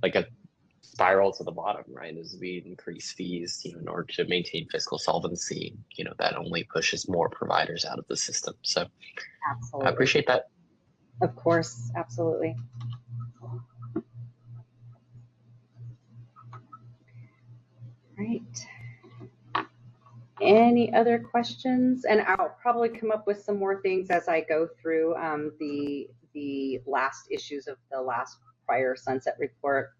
like a spiral to the bottom, right? As we increase fees, in order to maintain fiscal solvency, that only pushes more providers out of the system. So Absolutely. I appreciate that. Of course, absolutely. Right. Any other questions? And I'll probably come up with some more things as I go through the last issues of the last prior sunset report.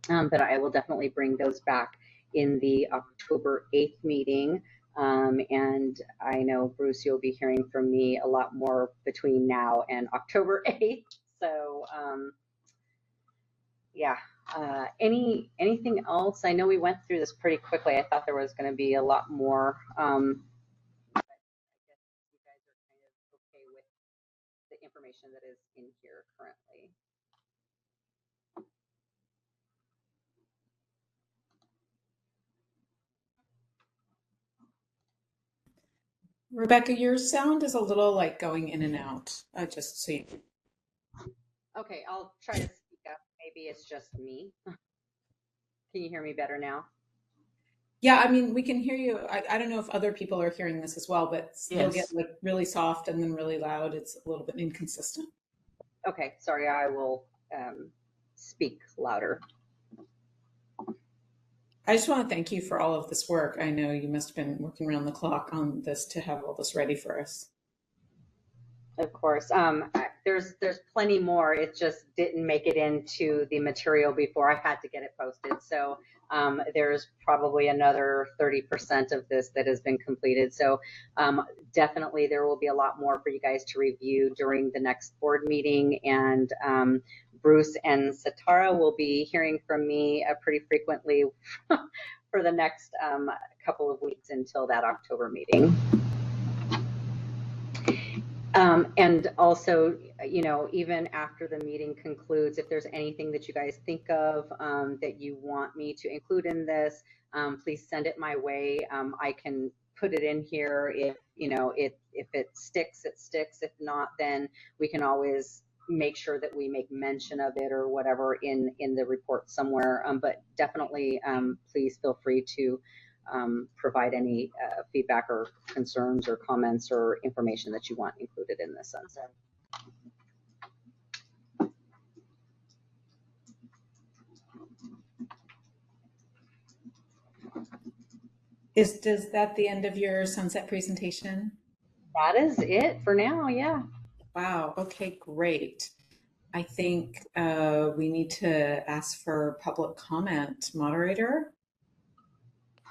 But I will definitely bring those back in the October 8th meeting. And I know, Bruce, you'll be hearing from me a lot more between now and October 8th. So yeah, anything else? I know we went through this pretty quickly. I thought there was going to be a lot more. But I guess you guys are kind of okay with the information that is in here currently. Rebecca, your sound is a little like going in and out. Just so you. Okay, I'll try to speak up. Maybe it's just me. Can you hear me better now? Yeah, I mean, we can hear you. I don't know if other people are hearing this as well, but you'll get Yes. like really soft and then really loud. It's a little bit inconsistent. Okay, sorry, I will speak louder. I just want to thank you for all of this work. I know you must have been working around the clock on this to have all this ready for us. Of course. There's plenty more. It just didn't make it into the material before I had to get it posted. So there's probably another 30% of this that has been completed. So definitely there will be a lot more for you guys to review during the next board meeting. And Bruce and Satara will be hearing from me pretty frequently for the next couple of weeks until that October meeting. And also, even after the meeting concludes, if there's anything that you guys think of that you want me to include in this, please send it my way. I can put it in here. If it sticks, it sticks. If not, then we can always make sure that we make mention of it or whatever in the report somewhere. But definitely, please feel free to provide any feedback or concerns or comments or information that you want included in this sunset. Is that the end of your sunset presentation? That is it for now, yeah. Wow, okay, great. I think we need to ask for public comment. Moderator?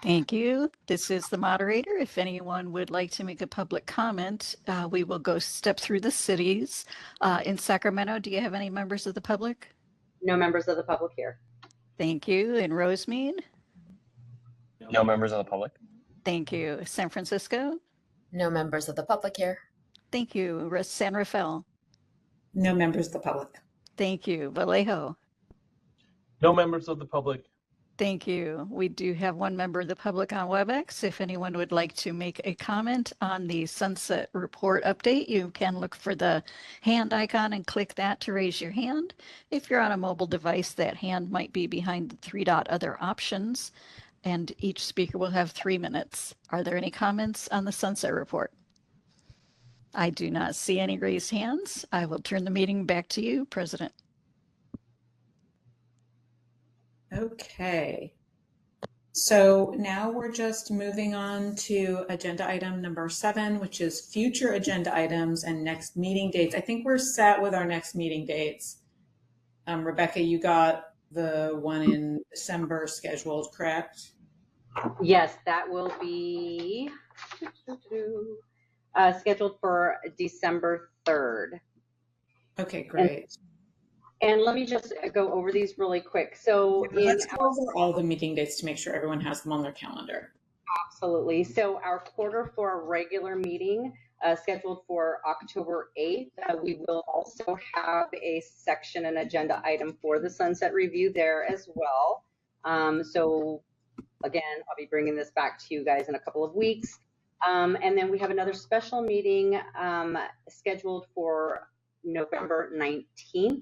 Thank you. This is the moderator. If anyone would like to make a public comment, we will go step through the cities. In Sacramento, do you have any members of the public? No members of the public here. Thank you. And Rosemead? No members of the public. Thank you. San Francisco? No members of the public here. Thank you. San Rafael? No members of the public. Thank you. Vallejo? No members of the public. Thank you. We do have one member of the public on WebEx. If anyone would like to make a comment on the Sunset Report update, you can look for the hand icon and click that to raise your hand. If you're on a mobile device, that hand might be behind the three-dot other options, and each speaker will have 3 minutes. Are there any comments on the Sunset Report? I do not see any raised hands. I will turn the meeting back to you, President. Okay. So now we're just moving on to agenda item number 7, which is future agenda items and next meeting dates. I think we're set with our next meeting dates. Rebecca, you got the one in December scheduled, correct? Yes, that will be scheduled for December 3rd. Okay, great. And let me just go over these really quick. So let's go over all the meeting dates to make sure everyone has them on their calendar. Absolutely. So our quarter for regular meeting scheduled for October 8th. We will also have a section and agenda item for the Sunset Review there as well. So again, I'll be bringing this back to you guys in a couple of weeks. And then we have another special meeting scheduled for November 19th.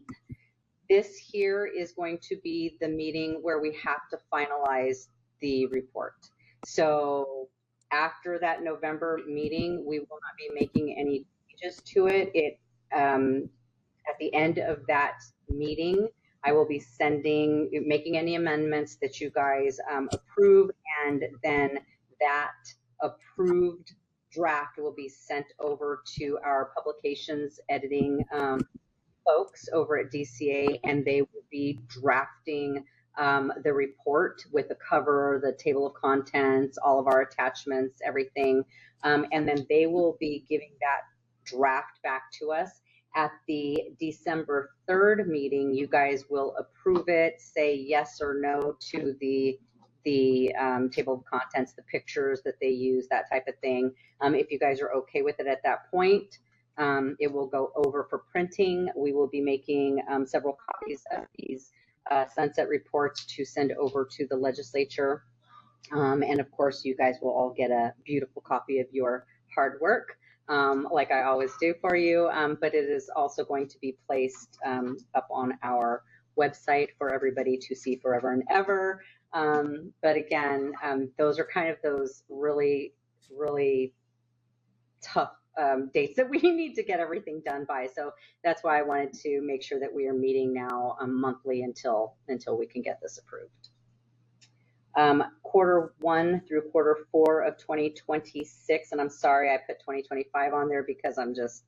This here is going to be the meeting where we have to finalize the report. So after that November meeting, we will not be making any changes to it. At the end of that meeting, I will be making any amendments that you guys approve, and then that approved draft will be sent over to our publications editing folks over at DCA, and they will be drafting the report with the cover, the table of contents, all of our attachments, everything. And then they will be giving that draft back to us. At the December 3rd meeting, you guys will approve it, say yes or no to the table of contents, the pictures that they use, that type of thing. If you guys are okay with it at that point, it will go over for printing. We will be making several copies of these sunset reports to send over to the legislature. And of course, you guys will all get a beautiful copy of your hard work, like I always do for you. But it is also going to be placed up on our website for everybody to see forever and ever. But again, those are kind of those really, really tough dates that we need to get everything done by. So that's why I wanted to make sure that we are meeting now monthly until we can get this approved. Quarter 1 through quarter 4 of 2026, and I'm sorry I put 2025 on there because I'm just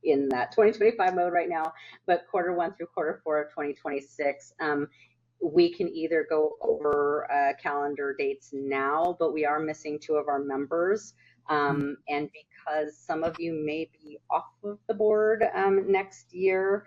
in that 2025 mode right now, but quarter 1 through quarter 4 of 2026, we can either go over calendar dates now, but we are missing 2 of our members. And because some of you may be off of the board next year,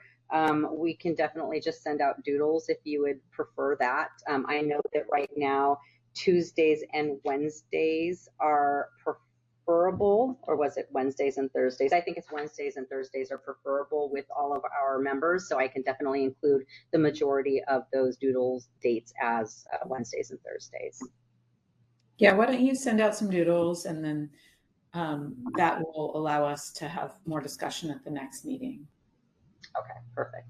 we can definitely just send out doodles if you would prefer that. I know that right now, Tuesdays and Wednesdays are preferable, or was it Wednesdays and Thursdays? I think it's Wednesdays and Thursdays are preferable with all of our members, so I can definitely include the majority of those doodles dates as Wednesdays and Thursdays. Yeah, why don't you send out some doodles, and then that will allow us to have more discussion at the next meeting. Okay, perfect.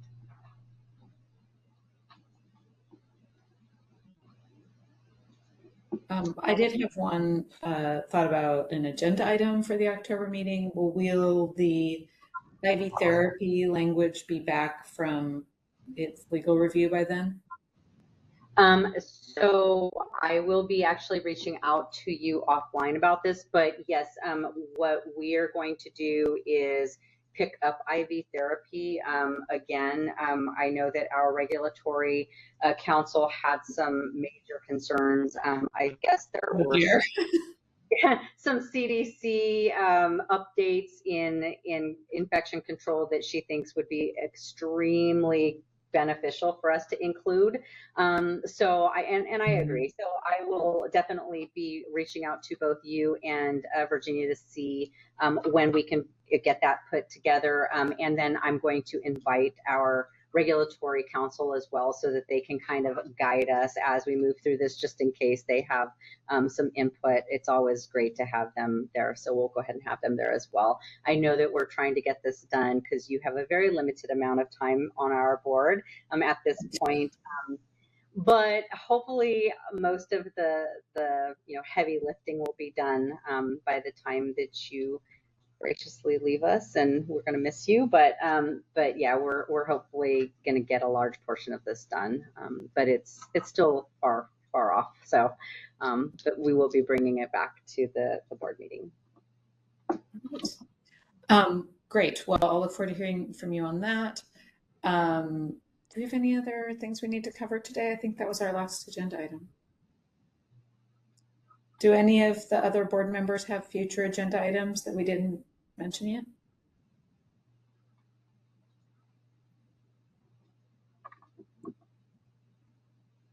I did have one thought about an agenda item for the October meeting. Will the IV therapy language be back from its legal review by then? So I will be actually reaching out to you offline about this, but yes, what we are going to do is pick up IV therapy again. I know that our regulatory council had some major concerns. I guess there were some CDC updates in infection control that she thinks would be extremely beneficial for us to include. So I agree. So I will definitely be reaching out to both you and Virginia to see when we can get that put together. And then I'm going to invite our regulatory council as well, so that they can kind of guide us as we move through this, just in case they have some input. It's always great to have them there, so we'll go ahead and have them there as well. I know that we're trying to get this done because you have a very limited amount of time on our board at this point. But hopefully most of the heavy lifting will be done by the time that you graciously leave us, and we're going to miss you. But yeah, we're hopefully going to get a large portion of this done. But it's still far off. So, but we will be bringing it back to the board meeting. Great. Well, I'll look forward to hearing from you on that. Do we have any other things we need to cover today? I think that was our last agenda item. Do any of the other board members have future agenda items that we didn't mention yet?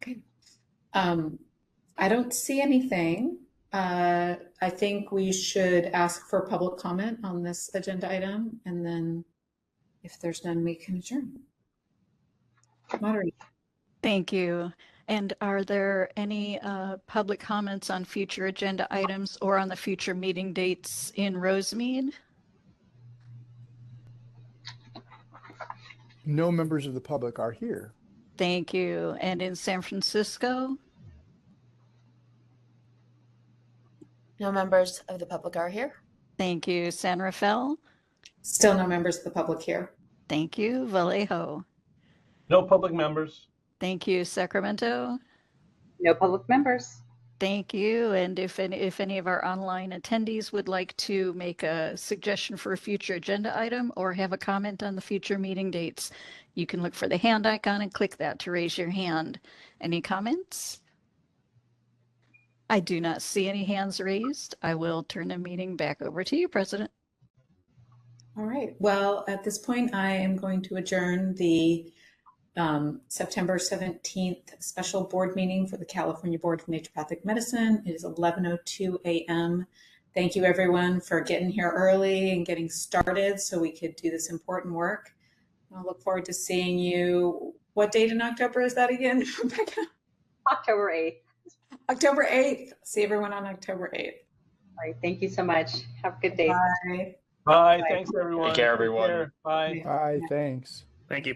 Okay. I don't see anything. I think we should ask for public comment on this agenda item, and then if there's none, we can adjourn. Moderator. Thank you. And are there any public comments on future agenda items or on the future meeting dates in Rosemead? No members of the public are here. Thank you. And in San Francisco? No members of the public are here. Thank you. San Rafael? Still no members of the public here. Thank you. Vallejo? No public members. Thank you. Sacramento? No public members. Thank you. And if any of our online attendees would like to make a suggestion for a future agenda item or have a comment on the future meeting dates, you can look for the hand icon and click that to raise your hand. Any comments? I do not see any hands raised. I will turn the meeting back over to you, President. All right. Well, at this point, I am going to adjourn the September 17th special board meeting for the California Board of Naturopathic Medicine. It is 11:02 a.m. Thank you, everyone, for getting here early and getting started so we could do this important work. I'll look forward to seeing you. What date in October is that again, Rebecca? October 8th. October 8th. See everyone on October 8th. All right. Thank you so much. Have a good day. Bye. Bye. Thanks, everyone. Take care, everyone. Bye. Bye, thanks. Thank you.